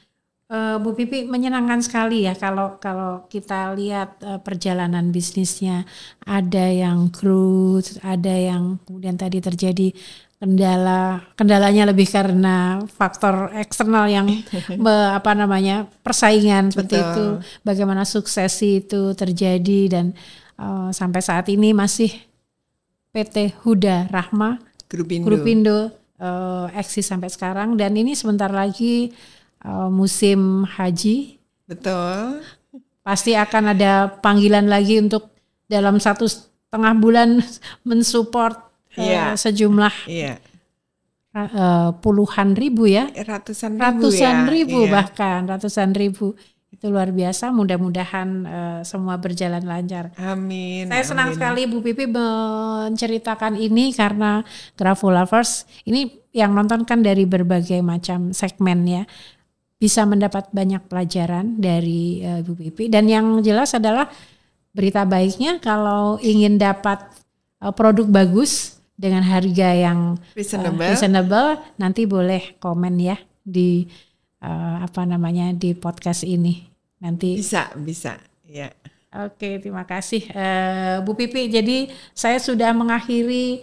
Bu Pipi menyenangkan sekali ya kalau kita lihat perjalanan bisnisnya, ada yang growth, ada yang kemudian tadi terjadi kendalanya lebih karena faktor eksternal yang persaingan seperti itu, bagaimana suksesi itu terjadi dan sampai saat ini masih PT Huda Rahma Grupindo eksis sampai sekarang dan ini sebentar lagi musim haji. Betul. Pasti akan ada panggilan lagi untuk dalam 1,5 bulan mensupport sejumlah puluhan ribu ya, ratusan ribu bahkan ratusan ribu. Itu luar biasa. Mudah-mudahan semua berjalan lancar. Amin. Saya senang sekali Bu Pipi menceritakan ini karena Grafo Lovers ini yang nonton kan dari berbagai macam segmen ya, bisa mendapat banyak pelajaran dari Bu Pipi dan yang jelas adalah berita baiknya kalau ingin dapat produk bagus dengan harga yang reasonable, nanti boleh komen ya di di podcast ini nanti. Bisa ya. Oke, terima kasih Bu Pipi. Jadi saya sudah mengakhiri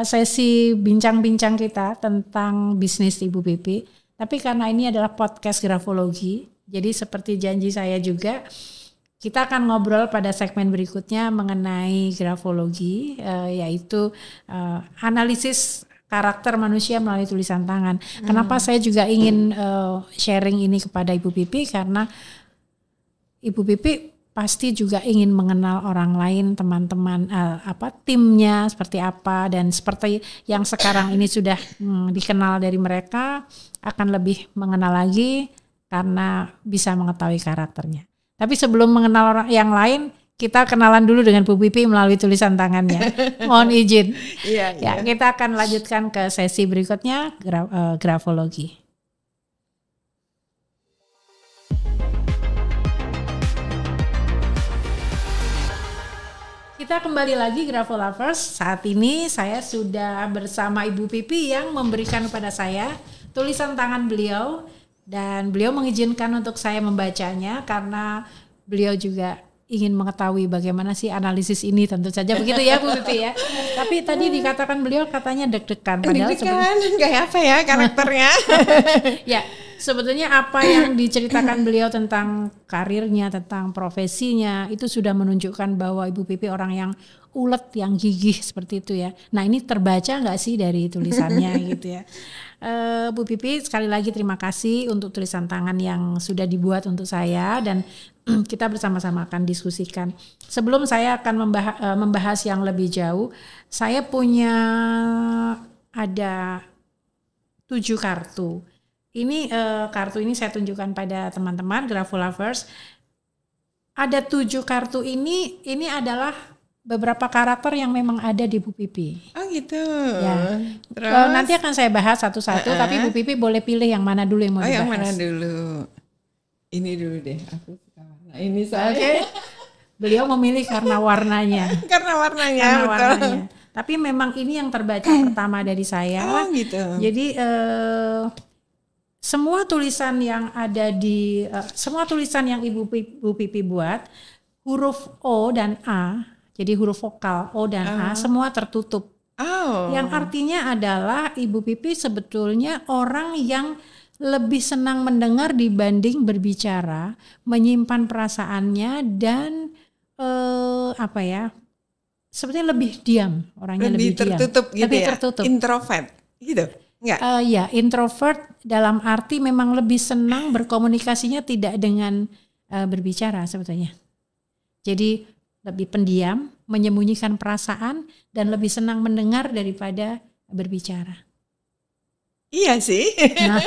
sesi bincang-bincang kita tentang bisnis Ibu Pipi. Tapi karena ini adalah podcast grafologi, jadi seperti janji saya juga, kita akan ngobrol pada segmen berikutnya mengenai grafologi, yaitu analisis karakter manusia melalui tulisan tangan. Kenapa saya juga ingin sharing ini kepada Ibu Pipi, karena Ibu Pipi pasti juga ingin mengenal orang lain, teman-teman, timnya seperti apa, dan seperti yang sekarang ini sudah dikenal dari mereka, akan lebih mengenal lagi karena bisa mengetahui karakternya. Tapi sebelum mengenal orang yang lain, kita kenalan dulu dengan Bu Pipi melalui tulisan tangannya. Mohon izin. Ya, kita akan lanjutkan ke sesi berikutnya, grafologi. Kita kembali lagi Grafolovers. Saat ini saya sudah bersama Ibu Pipi yang memberikan kepada saya tulisan tangan beliau, dan beliau mengizinkan untuk saya membacanya karena beliau juga ingin mengetahui bagaimana sih analisis ini, tentu saja begitu ya Bu Pipi ya. Tapi tadi dikatakan beliau katanya deg-degan, padahal kayak apa ya karakternya. Ya, sebetulnya apa yang diceritakan beliau tentang karirnya, tentang profesinya, itu sudah menunjukkan bahwa Ibu Pipi orang yang ulet, yang gigih seperti itu ya. Nah, ini terbaca nggak sih dari tulisannya gitu ya. Bu Pipi, sekali lagi terima kasih untuk tulisan tangan yang sudah dibuat untuk saya, dan kita bersama-sama akan diskusikan. Sebelum saya akan membahas yang lebih jauh, saya punya ada 7 kartu. Ini kartu ini saya tunjukkan pada teman-teman Grafolovers. Ada 7 kartu ini adalah beberapa karakter yang memang ada di Bu Pipi. Oh gitu. Ya. Terus nanti akan saya bahas satu-satu, tapi Bu Pipi boleh pilih yang mana dulu yang mau dibahas. Yang mana dulu? Ini dulu deh. Aku suka warna ini saya. Okay. Beliau memilih karena warnanya. Karena warnanya. Tapi memang ini yang terbaca pertama dari saya. Oh gitu. Jadi semua tulisan yang ada di semua tulisan yang Ibu Pipi buat, huruf O dan A, jadi huruf vokal O dan A semua tertutup. Yang artinya adalah Ibu Pipi sebetulnya orang yang lebih senang mendengar dibanding berbicara, menyimpan perasaannya, dan sebetulnya lebih diam, orangnya lebih tertutup diam. gitu, lebih tertutup. Introvert gitu. Enggak. Ya, introvert dalam arti memang lebih senang berkomunikasinya tidak dengan berbicara sebetulnya. Jadi lebih pendiam, menyembunyikan perasaan, dan lebih senang mendengar daripada berbicara. Iya sih. Nah,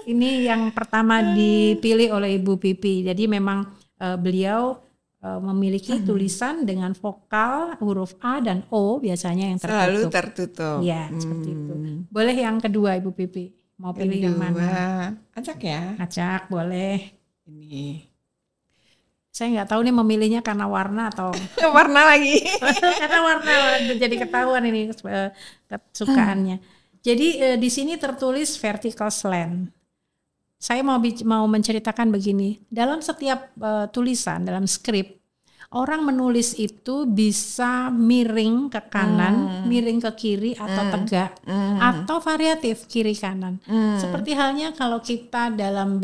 ini yang pertama dipilih oleh Ibu Pipi. Jadi memang beliau memiliki tulisan dengan vokal huruf A dan O biasanya yang tertutup. Selalu tertutup. Ya, seperti itu. Boleh yang kedua Ibu Pipi? Mau pilih yang mana? Acak ya? Acak, boleh. Ini. Saya nggak tahu nih memilihnya karena warna atau warna lagi. Karena warna jadi ketahuan ini kesukaannya. Jadi di sini tertulis vertical slant. Saya mau menceritakan begini, dalam setiap tulisan, dalam skrip, orang menulis itu bisa miring ke kanan, miring ke kiri, atau tegak, atau variatif kiri kanan. Seperti halnya kalau kita dalam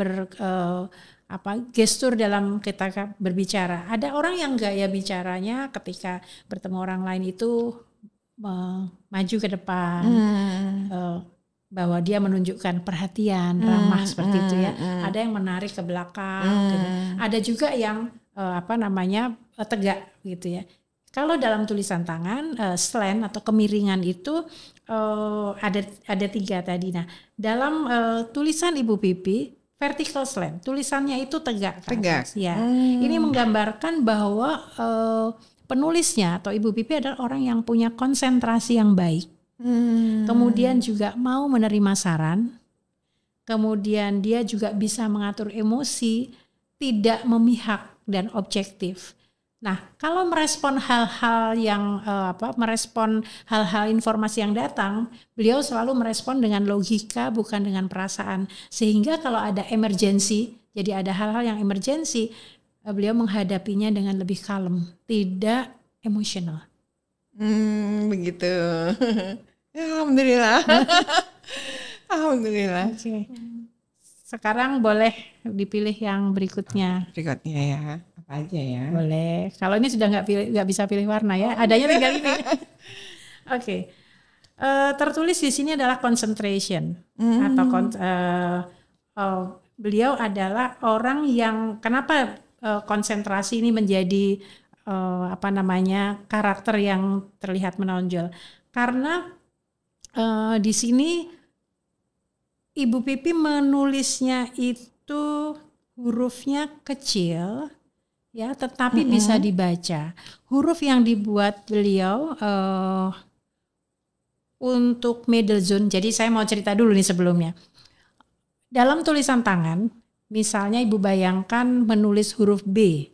gestur dalam kita berbicara. Ada orang yang gaya bicaranya ketika bertemu orang lain itu maju ke depan, bahwa dia menunjukkan perhatian, ramah seperti itu ya. Ada yang menarik ke belakang, gitu. Ada juga yang tegak gitu ya. Kalau dalam tulisan tangan, slant atau kemiringan itu ada 3 tadi. Nah, dalam tulisan Ibu Pipi, vertical slant, tulisannya itu tegak. Ya. Ini menggambarkan bahwa penulisnya atau Ibu Pipi adalah orang yang punya konsentrasi yang baik. Kemudian juga mau menerima saran, kemudian dia juga bisa mengatur emosi, tidak memihak dan objektif. Nah, kalau merespon hal-hal yang merespon hal-hal informasi yang datang, beliau selalu merespon dengan logika bukan dengan perasaan. Sehingga kalau ada emergensi, jadi ada hal-hal yang emergensi, beliau menghadapinya dengan lebih kalem, tidak emosional. Begitu. Alhamdulillah. Alhamdulillah. Okay. Sekarang boleh dipilih yang berikutnya. Berikutnya ya, apa aja ya? Boleh. Kalau ini sudah nggak bisa pilih warna ya, adanya tinggal ini. Oke. Tertulis di sini adalah concentration atau beliau adalah orang yang kenapa konsentrasi ini menjadi karakter yang terlihat menonjol. Karena di sini Ibu Pipi menulisnya itu hurufnya kecil, ya, tetapi bisa dibaca. Huruf yang dibuat beliau untuk middle zone. Jadi saya mau cerita dulu nih sebelumnya. Dalam tulisan tangan, misalnya Ibu bayangkan menulis huruf B,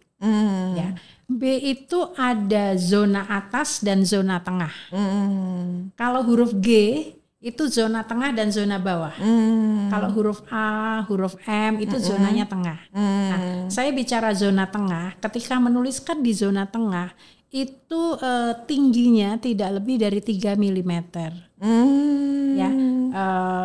ya. B itu ada zona atas dan zona tengah. Kalau huruf G itu zona tengah dan zona bawah. Kalau huruf A, huruf M itu zonanya tengah. Nah, saya bicara zona tengah, ketika menuliskan di zona tengah itu tingginya tidak lebih dari 3 mm. Ya,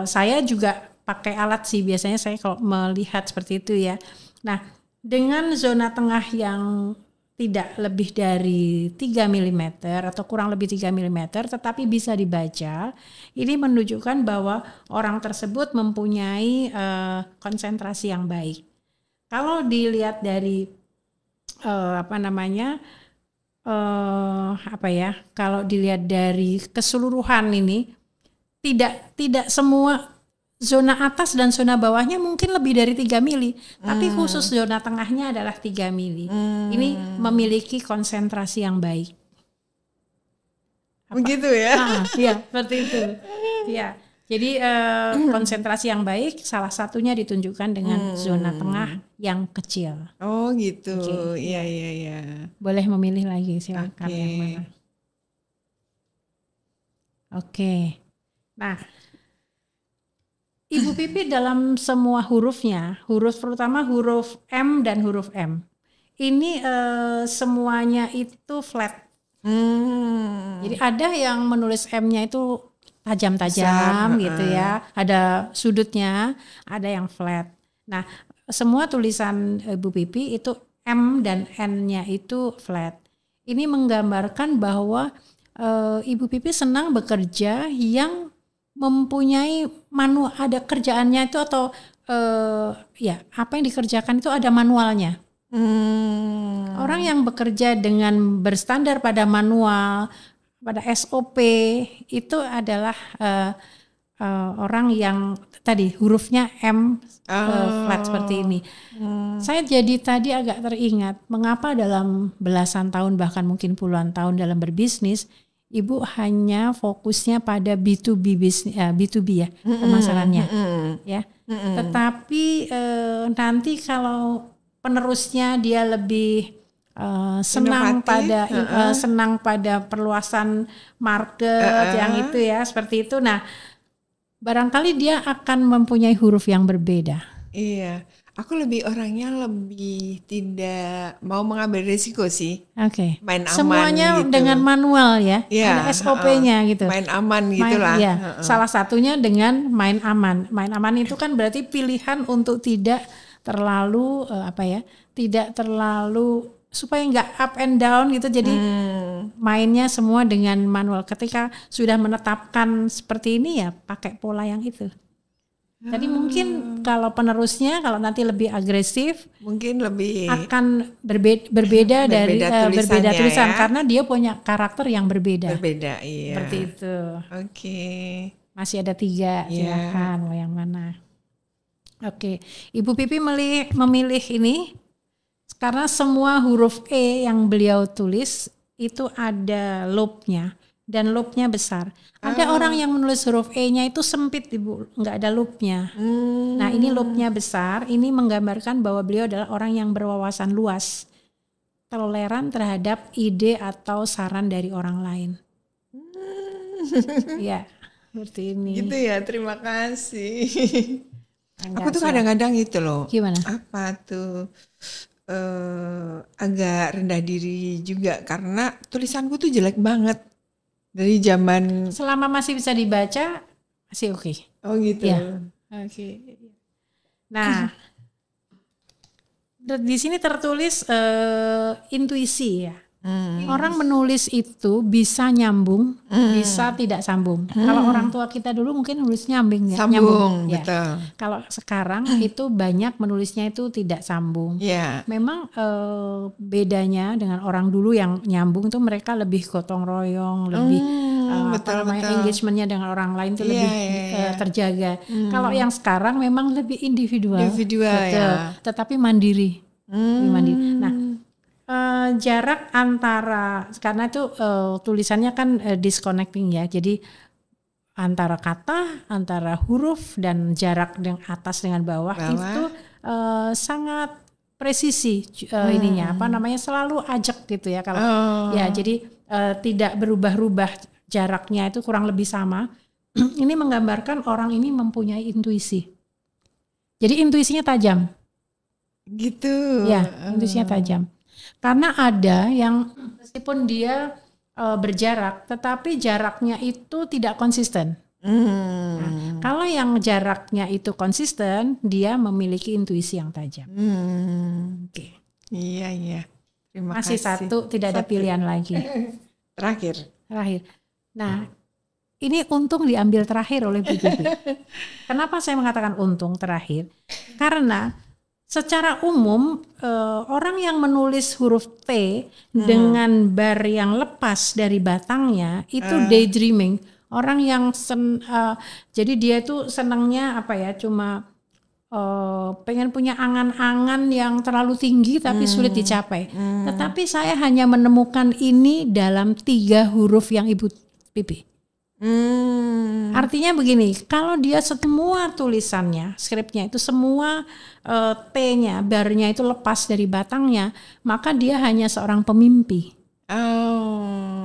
saya juga pakai alat sih, biasanya saya kalau melihat seperti itu ya. Nah, dengan zona tengah yang tidak lebih dari 3 mm atau kurang lebih 3 mm tetapi bisa dibaca, ini menunjukkan bahwa orang tersebut mempunyai konsentrasi yang baik. Kalau dilihat dari kalau dilihat dari keseluruhan ini tidak semua zona atas dan zona bawahnya mungkin lebih dari 3 mili, tapi khusus zona tengahnya adalah 3 mili. Ini memiliki konsentrasi yang baik. Begitu ya? Iya, seperti itu. Ya, jadi konsentrasi yang baik salah satunya ditunjukkan dengan zona tengah yang kecil. Oh gitu, iya. Boleh memilih lagi, silakan yang mana. Oke. Nah, Ibu Pipi dalam semua hurufnya, terutama huruf M dan huruf M, ini semuanya itu flat. Jadi ada yang menulis M-nya itu tajam-tajam gitu ya, ada sudutnya, ada yang flat. Nah, semua tulisan Ibu Pipi itu M dan N-nya itu flat. Ini menggambarkan bahwa Ibu Pipi senang bekerja yang mempunyai ada kerjaannya itu atau apa yang dikerjakan itu ada manualnya. Orang yang bekerja dengan berstandar pada manual, pada SOP itu adalah orang yang tadi hurufnya M flat seperti ini. Saya jadi tadi agak teringat mengapa dalam belasan tahun bahkan mungkin puluhan tahun dalam berbisnis Ibu hanya fokusnya pada B2B ya pemasarannya ya. Tetapi nanti kalau penerusnya dia lebih senang pada perluasan market yang itu ya seperti itu. Nah, barangkali dia akan mempunyai huruf yang berbeda. Iya. Aku orangnya lebih tidak mau mengambil risiko sih. Oke. Main aman semuanya gitu. Dengan manual ya. Ada SOP-nya gitu. Main aman gitulah. Ya. Salah satunya dengan main aman. Main aman itu kan berarti pilihan untuk tidak terlalu tidak terlalu supaya nggak up and down gitu. Jadi mainnya semua dengan manual. Ketika sudah menetapkan seperti ini ya pakai pola yang itu. Jadi mungkin kalau penerusnya kalau nanti lebih agresif mungkin lebih akan berbeda dari berbeda tulisan ya? Karena dia punya karakter yang berbeda. Berbeda, iya. Seperti itu. Oke. Masih ada 3, silakan mau yang mana. Oke, Ibu Pipi memilih ini karena semua huruf E yang beliau tulis itu ada loopnya. Dan loopnya besar. Ada orang yang menulis huruf E-nya itu sempit, Ibu, nggak ada loopnya. Nah, ini loopnya besar. Ini menggambarkan bahwa beliau adalah orang yang berwawasan luas. toleran terhadap ide atau saran dari orang lain. Ya, seperti ini. Gitu ya, terima kasih. Enggak Aku tuh sih. kadang-kadang gitu loh. Gimana? Apa tuh agak rendah diri juga karena tulisanku tuh jelek banget dari zaman. Selama masih bisa dibaca, masih oke. Oh gitu. Ya. Oke. Nah, di sini tertulis intuisi ya. Orang menulis itu bisa nyambung, bisa tidak sambung. Kalau orang tua kita dulu mungkin nulis nyambung ya. Sambung, Ya. betul. Kalau sekarang itu banyak menulisnya itu tidak sambung. Ya. Memang bedanya dengan orang dulu yang nyambung itu mereka lebih gotong royong, lebih betul. engagementnya dengan orang lain itu Iya, lebih iya. terjaga. Kalau yang sekarang memang lebih individual, Individual, betul. ya. Tetapi mandiri, lebih mandiri. Nah, jarak antara, karena itu tulisannya kan disconnecting ya, jadi antara kata, antara huruf dan jarak yang atas dengan bawah. Itu sangat presisi ininya, selalu ajak gitu ya kalau ya, jadi tidak berubah-ubah, jaraknya itu kurang lebih sama. Ini menggambarkan orang ini mempunyai intuisi. Jadi intuisinya tajam. Gitu. Ya, intuisinya tajam. Karena ada yang meskipun dia berjarak, tetapi jaraknya itu tidak konsisten. Nah, kalau yang jaraknya itu konsisten, dia memiliki intuisi yang tajam. Oke. Iya. Terima Masih kasih. satu, tidak ada pilihan lagi. Terakhir. Nah, ini untung diambil terakhir oleh Bu Bibi. Kenapa saya mengatakan untung terakhir? Karena secara umum orang yang menulis huruf T dengan bar yang lepas dari batangnya itu daydreaming. Orang yang jadi dia itu senangnya cuma pengen punya angan-angan yang terlalu tinggi tapi sulit dicapai. Tetapi saya hanya menemukan ini dalam 3 huruf yang Ibu Pipi. Artinya begini, kalau dia semua tulisannya, skripnya itu semua T-nya, barnya itu lepas dari batangnya, maka dia hanya seorang pemimpi.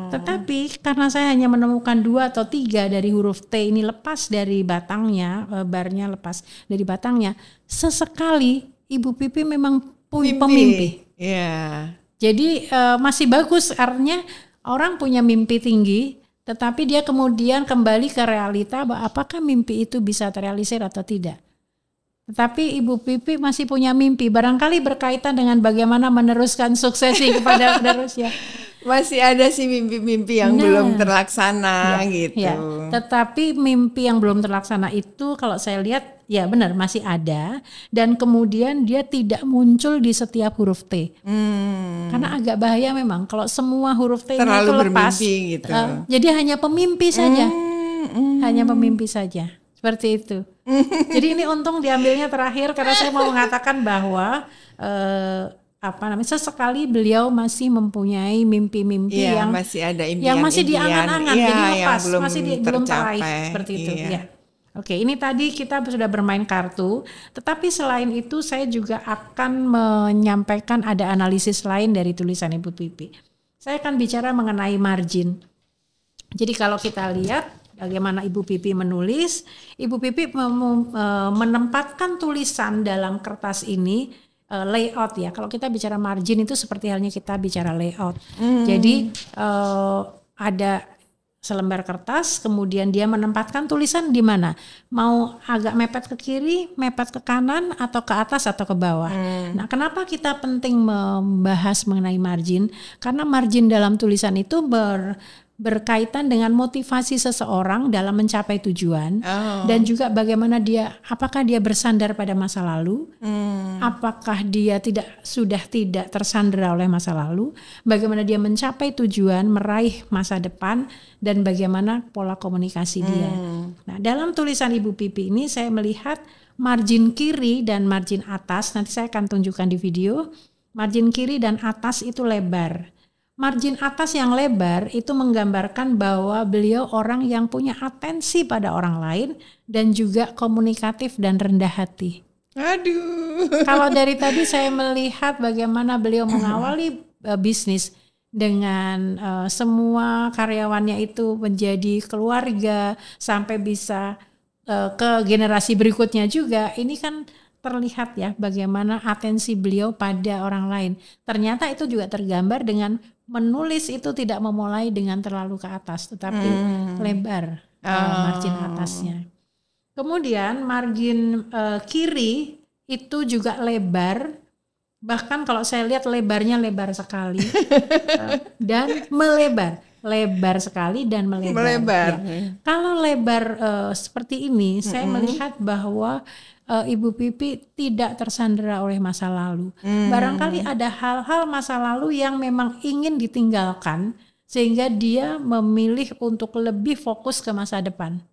Tetapi karena saya hanya menemukan 2 atau 3 dari huruf T ini lepas dari batangnya, barnya lepas dari batangnya, sesekali Ibu Pipi memang pemimpi. Yeah. Jadi masih bagus, artinya orang punya mimpi tinggi, tetapi dia kemudian kembali ke realita bahwa apakah mimpi itu bisa terrealisir atau tidak. Tetapi Ibu Pipi masih punya mimpi, barangkali berkaitan dengan bagaimana meneruskan suksesi kepada penerusnya. Masih ada sih mimpi-mimpi yang belum terlaksana gitu. Ya. Tetapi mimpi yang belum terlaksana itu kalau saya lihat ya benar masih ada, dan kemudian dia tidak muncul di setiap huruf T. Karena agak bahaya memang kalau semua huruf T terlalu itu lepas. Gitu. Jadi hanya pemimpi saja. Hanya pemimpi saja. Seperti itu. Jadi ini untung diambilnya terakhir karena saya mau mengatakan bahwa sesekali beliau masih mempunyai mimpi-mimpi yang masih ada yang masih diangan-angan, jadi lepas, belum tercapai. teraih seperti itu. Ya. Oke, ini tadi kita sudah bermain kartu, tetapi selain itu saya juga akan menyampaikan ada analisis lain dari tulisan Ibu Pipi. Saya akan bicara mengenai margin. Jadi kalau kita lihat bagaimana Ibu Pipi menulis, Ibu Pipi menempatkan tulisan dalam kertas ini layout ya. Kalau kita bicara margin itu seperti halnya kita bicara layout. Jadi ada selembar kertas, kemudian dia menempatkan tulisan di mana? Mau agak mepet ke kiri, mepet ke kanan, atau ke atas atau ke bawah. Nah, kenapa kita penting membahas mengenai margin? Karena margin dalam tulisan itu berkaitan dengan motivasi seseorang dalam mencapai tujuan, dan juga bagaimana apakah dia bersandar pada masa lalu, apakah dia sudah tidak tersandera oleh masa lalu, bagaimana dia mencapai tujuan, meraih masa depan, dan bagaimana pola komunikasi dia. Nah, dalam tulisan Ibu Pipi ini saya melihat margin kiri dan margin atas, nanti saya akan tunjukkan di video. Margin kiri dan atas itu lebar. Margin atas yang lebar itu menggambarkan bahwa beliau orang yang punya atensi pada orang lain dan juga komunikatif dan rendah hati. Aduh. Kalau dari tadi saya melihat bagaimana beliau mengawali bisnis dengan semua karyawannya itu menjadi keluarga sampai bisa ke generasi berikutnya juga, ini kan terlihat ya bagaimana atensi beliau pada orang lain. Ternyata itu juga tergambar dengan menulis itu tidak memulai dengan terlalu ke atas, tetapi lebar margin atasnya. Kemudian margin kiri itu juga lebar, bahkan kalau saya lihat lebarnya lebar sekali dan lebar sekali dan melebar. Ya. Kalau lebar seperti ini, saya melihat bahwa Ibu Pipi tidak tersandera oleh masa lalu. Barangkali ada hal-hal masa lalu yang memang ingin ditinggalkan sehingga dia memilih untuk lebih fokus ke masa depan.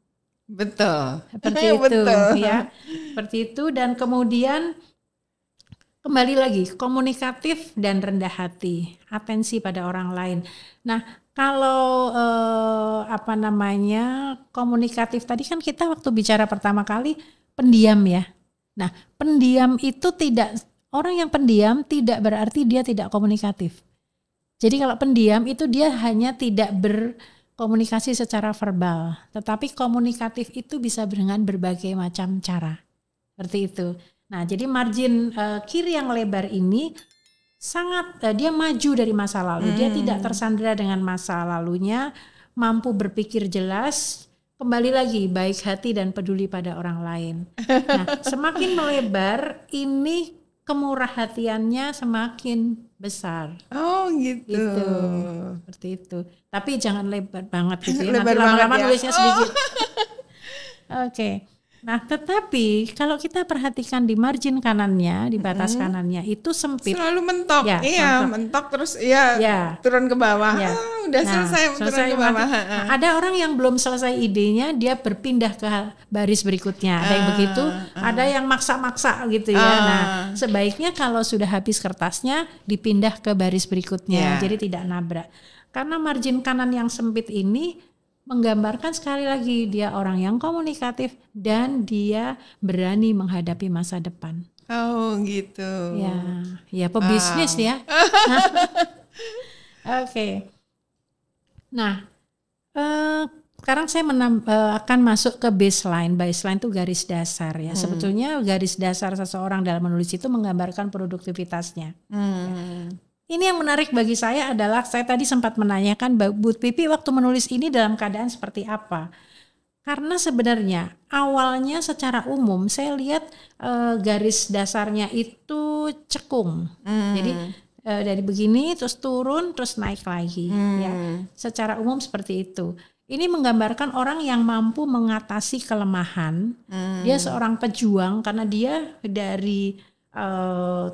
Betul. Seperti itu ya. Seperti itu, dan kemudian kembali lagi komunikatif dan rendah hati, atensi pada orang lain. Nah, kalau komunikatif tadi kan kita waktu bicara pertama kali pendiam ya. Nah, pendiam itu orang yang pendiam tidak berarti dia tidak komunikatif. Jadi kalau pendiam itu dia hanya tidak berkomunikasi secara verbal, tetapi komunikatif itu bisa dengan berbagai macam cara. Seperti itu. Nah, jadi margin kiri yang lebar ini sangat dia maju dari masa lalu. Dia tidak tersandera dengan masa lalunya, mampu berpikir jelas. Kembali lagi, baik hati dan peduli pada orang lain. Nah, semakin melebar, ini kemurahhatiannya semakin besar. Oh gitu. Seperti itu. Tapi jangan lebar banget gitu ya. Lebar nanti lama-lama ya. nulisnya sedikit. Oke. Nah, tetapi kalau kita perhatikan di margin kanannya, di batas kanannya itu sempit. Selalu mentok. Ya, iya, mentok terus ya turun ke bawah. Ya. Udah selesai turun ke bawah. Nah, ada orang yang belum selesai idenya, dia berpindah ke baris berikutnya. Ada yang begitu, ada yang maksa-maksa gitu ya. Nah, sebaiknya kalau sudah habis kertasnya dipindah ke baris berikutnya. Jadi tidak nabrak. Karena margin kanan yang sempit ini menggambarkan sekali lagi dia orang yang komunikatif dan dia berani menghadapi masa depan. Oh gitu. Ya pebisnis ya. Oke. Nah, sekarang saya akan masuk ke baseline. Baseline itu garis dasar ya. Sebetulnya garis dasar seseorang dalam menulis itu menggambarkan produktivitasnya. Ini yang menarik bagi saya adalah saya tadi sempat menanyakan Bu Pipi waktu menulis ini dalam keadaan seperti apa. Karena sebenarnya awalnya secara umum saya lihat garis dasarnya itu cekung. Jadi dari begini terus turun terus naik lagi. Ya. Secara umum seperti itu. Ini menggambarkan orang yang mampu mengatasi kelemahan. Dia seorang pejuang karena dia dari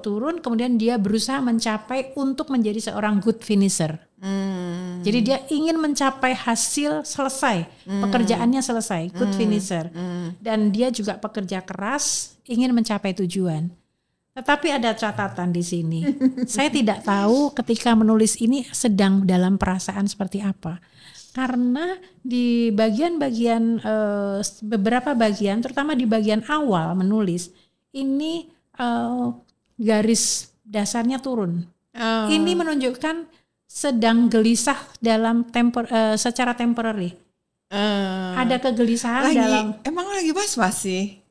turun kemudian dia berusaha mencapai untuk menjadi seorang good finisher. Jadi dia ingin mencapai hasil selesai, pekerjaannya selesai, good finisher. Dan dia juga pekerja keras, ingin mencapai tujuan. Tetapi ada catatan di sini. Saya tidak tahu ketika menulis ini sedang dalam perasaan seperti apa. Karena di bagian-bagian beberapa bagian, terutama di bagian awal menulis, ini garis dasarnya turun. Ini menunjukkan sedang gelisah dalam secara temporary. Ada kegelisahan emang lagi was-was sih.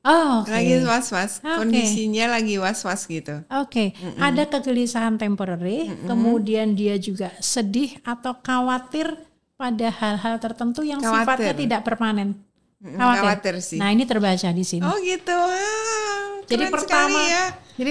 Lagi was-was. Kondisinya lagi was-was gitu. Ada kegelisahan temporary, kemudian dia juga sedih atau khawatir pada hal-hal tertentu yang sifatnya tidak permanen. Khawatir sih. Nah, ini terbaca di sini. Oh gitu. Jadi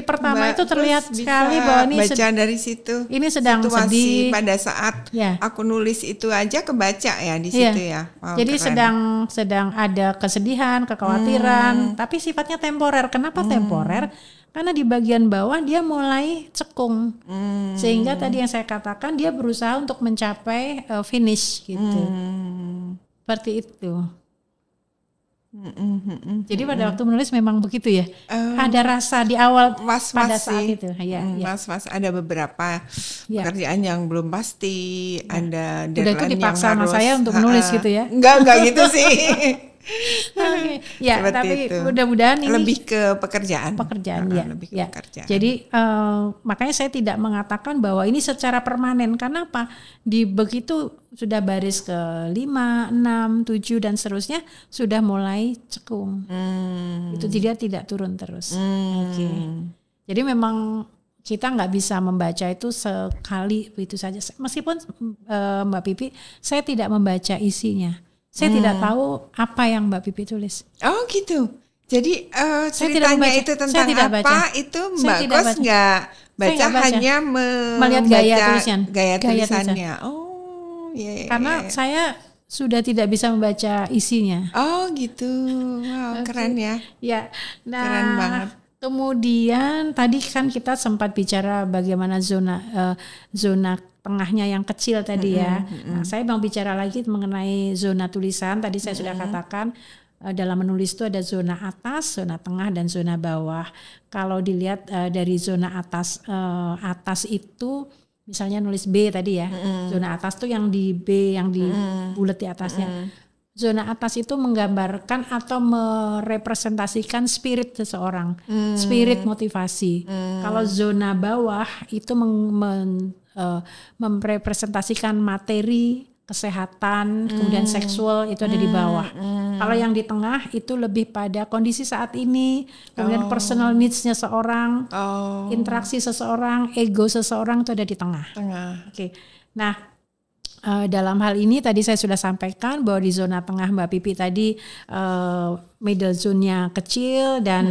pertama ya. itu terlihat sekali bahwa ini baca dari situ. Ini sedang situasi sedih. Pada saat aku nulis itu aja kebaca ya di situ ya. Wow, jadi keren. sedang ada kesedihan, kekhawatiran, tapi sifatnya temporer. Kenapa temporer? Karena di bagian bawah dia mulai cekung. Sehingga tadi yang saya katakan dia berusaha untuk mencapai finish gitu. Seperti itu. Jadi pada waktu menulis memang begitu ya. Ada rasa di awal pada saat itu. Was-was, ada beberapa pekerjaan yang belum pasti, ada deadline udah itu dipaksa yang sama harus, saya untuk menulis gitu ya. Enggak gitu sih. Oke. Ya, Seperti tapi itu. mudah-mudahan ini Lebih ke pekerjaan. ya. Lebih ke Ya. pekerjaan. Jadi makanya saya tidak mengatakan bahwa ini secara permanen. Karena apa? Di begitu sudah baris ke 5, 6, 7 dan seterusnya sudah mulai cekung. Itu tidak turun terus. Oke. Jadi memang kita nggak bisa membaca itu sekali begitu saja. Meskipun Mbak Pipi, saya tidak membaca isinya. Saya tidak tahu apa yang Mbak Pipi tulis. Oh gitu. Jadi tidak ceritanya membaca. itu tentang Saya tidak apa baca. itu Saya Mbak tidak Kos baca. nggak baca, Saya nggak baca. hanya Melihat gaya tulisan. Gaya Gaya tulisannya. Oh iya. Karena saya sudah tidak bisa membaca isinya. Oh gitu. Wow, keren ya. Ya. Nah, Keren banget. Kemudian tadi kan kita sempat bicara bagaimana zona tengahnya yang kecil tadi ya. Nah, saya mau bicara lagi mengenai zona tulisan. Tadi saya sudah katakan dalam menulis itu ada zona atas, zona tengah, dan zona bawah. Kalau dilihat dari zona atas itu, misalnya nulis B tadi ya. Zona atas tuh yang di B, yang di bulat di atasnya. Zona atas itu menggambarkan atau merepresentasikan spirit seseorang, spirit motivasi. Kalau zona bawah itu merepresentasikan materi, kesehatan, kemudian seksual itu ada di bawah. Kalau yang di tengah itu lebih pada kondisi saat ini, kemudian personal needs-nya seorang, interaksi seseorang, ego seseorang itu ada di tengah. Oke. Nah, dalam hal ini tadi saya sudah sampaikan bahwa di zona tengah Mbak Pipi tadi middle zone-nya kecil dan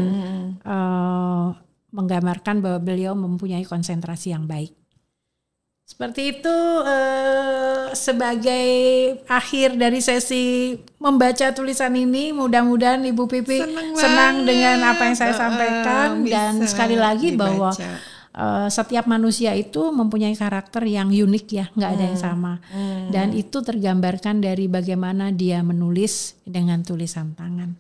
menggambarkan bahwa beliau mempunyai konsentrasi yang baik. Seperti itu sebagai akhir dari sesi membaca tulisan ini. Mudah-mudahan Ibu Pipi senang dengan apa yang saya sampaikan dan sekali lagi bahwa setiap manusia itu mempunyai karakter yang unik ya, nggak ada yang sama. Dan itu tergambarkan dari bagaimana dia menulis dengan tulisan tangan.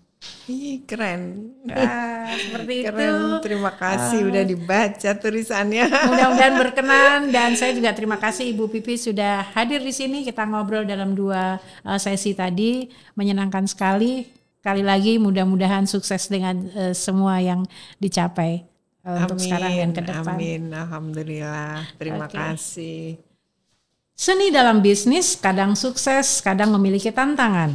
Keren. Seperti keren. itu. Terima kasih udah dibaca tulisannya. Mudah-mudahan berkenan dan saya juga terima kasih Ibu Pipi sudah hadir di sini. Kita ngobrol dalam 2 sesi tadi, menyenangkan sekali. Sekali lagi mudah-mudahan sukses dengan semua yang dicapai. Untuk sekarang dan ke depan. Amin, alhamdulillah. Terima kasih. Seni dalam bisnis kadang sukses, kadang memiliki tantangan.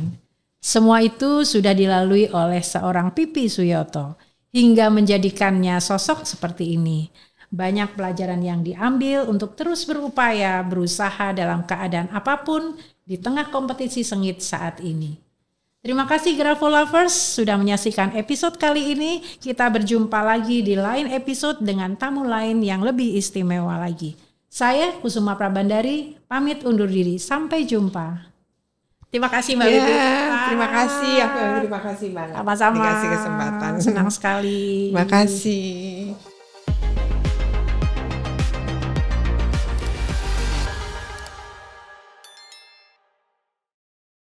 Semua itu sudah dilalui oleh seorang Pipi Suyoto hingga menjadikannya sosok seperti ini. Banyak pelajaran yang diambil untuk terus berupaya berusaha dalam keadaan apapun di tengah kompetisi sengit saat ini. Terima kasih Grafo Lovers sudah menyaksikan episode kali ini. Kita berjumpa lagi di lain episode dengan tamu lain yang lebih istimewa lagi. Saya Kusuma Prabandari pamit undur diri. Sampai jumpa. Terima kasih Mbak Bibi. Terima kasih. Aku terima kasih banget. Sama-sama. Dikasih kesempatan. Senang sekali. Terima kasih.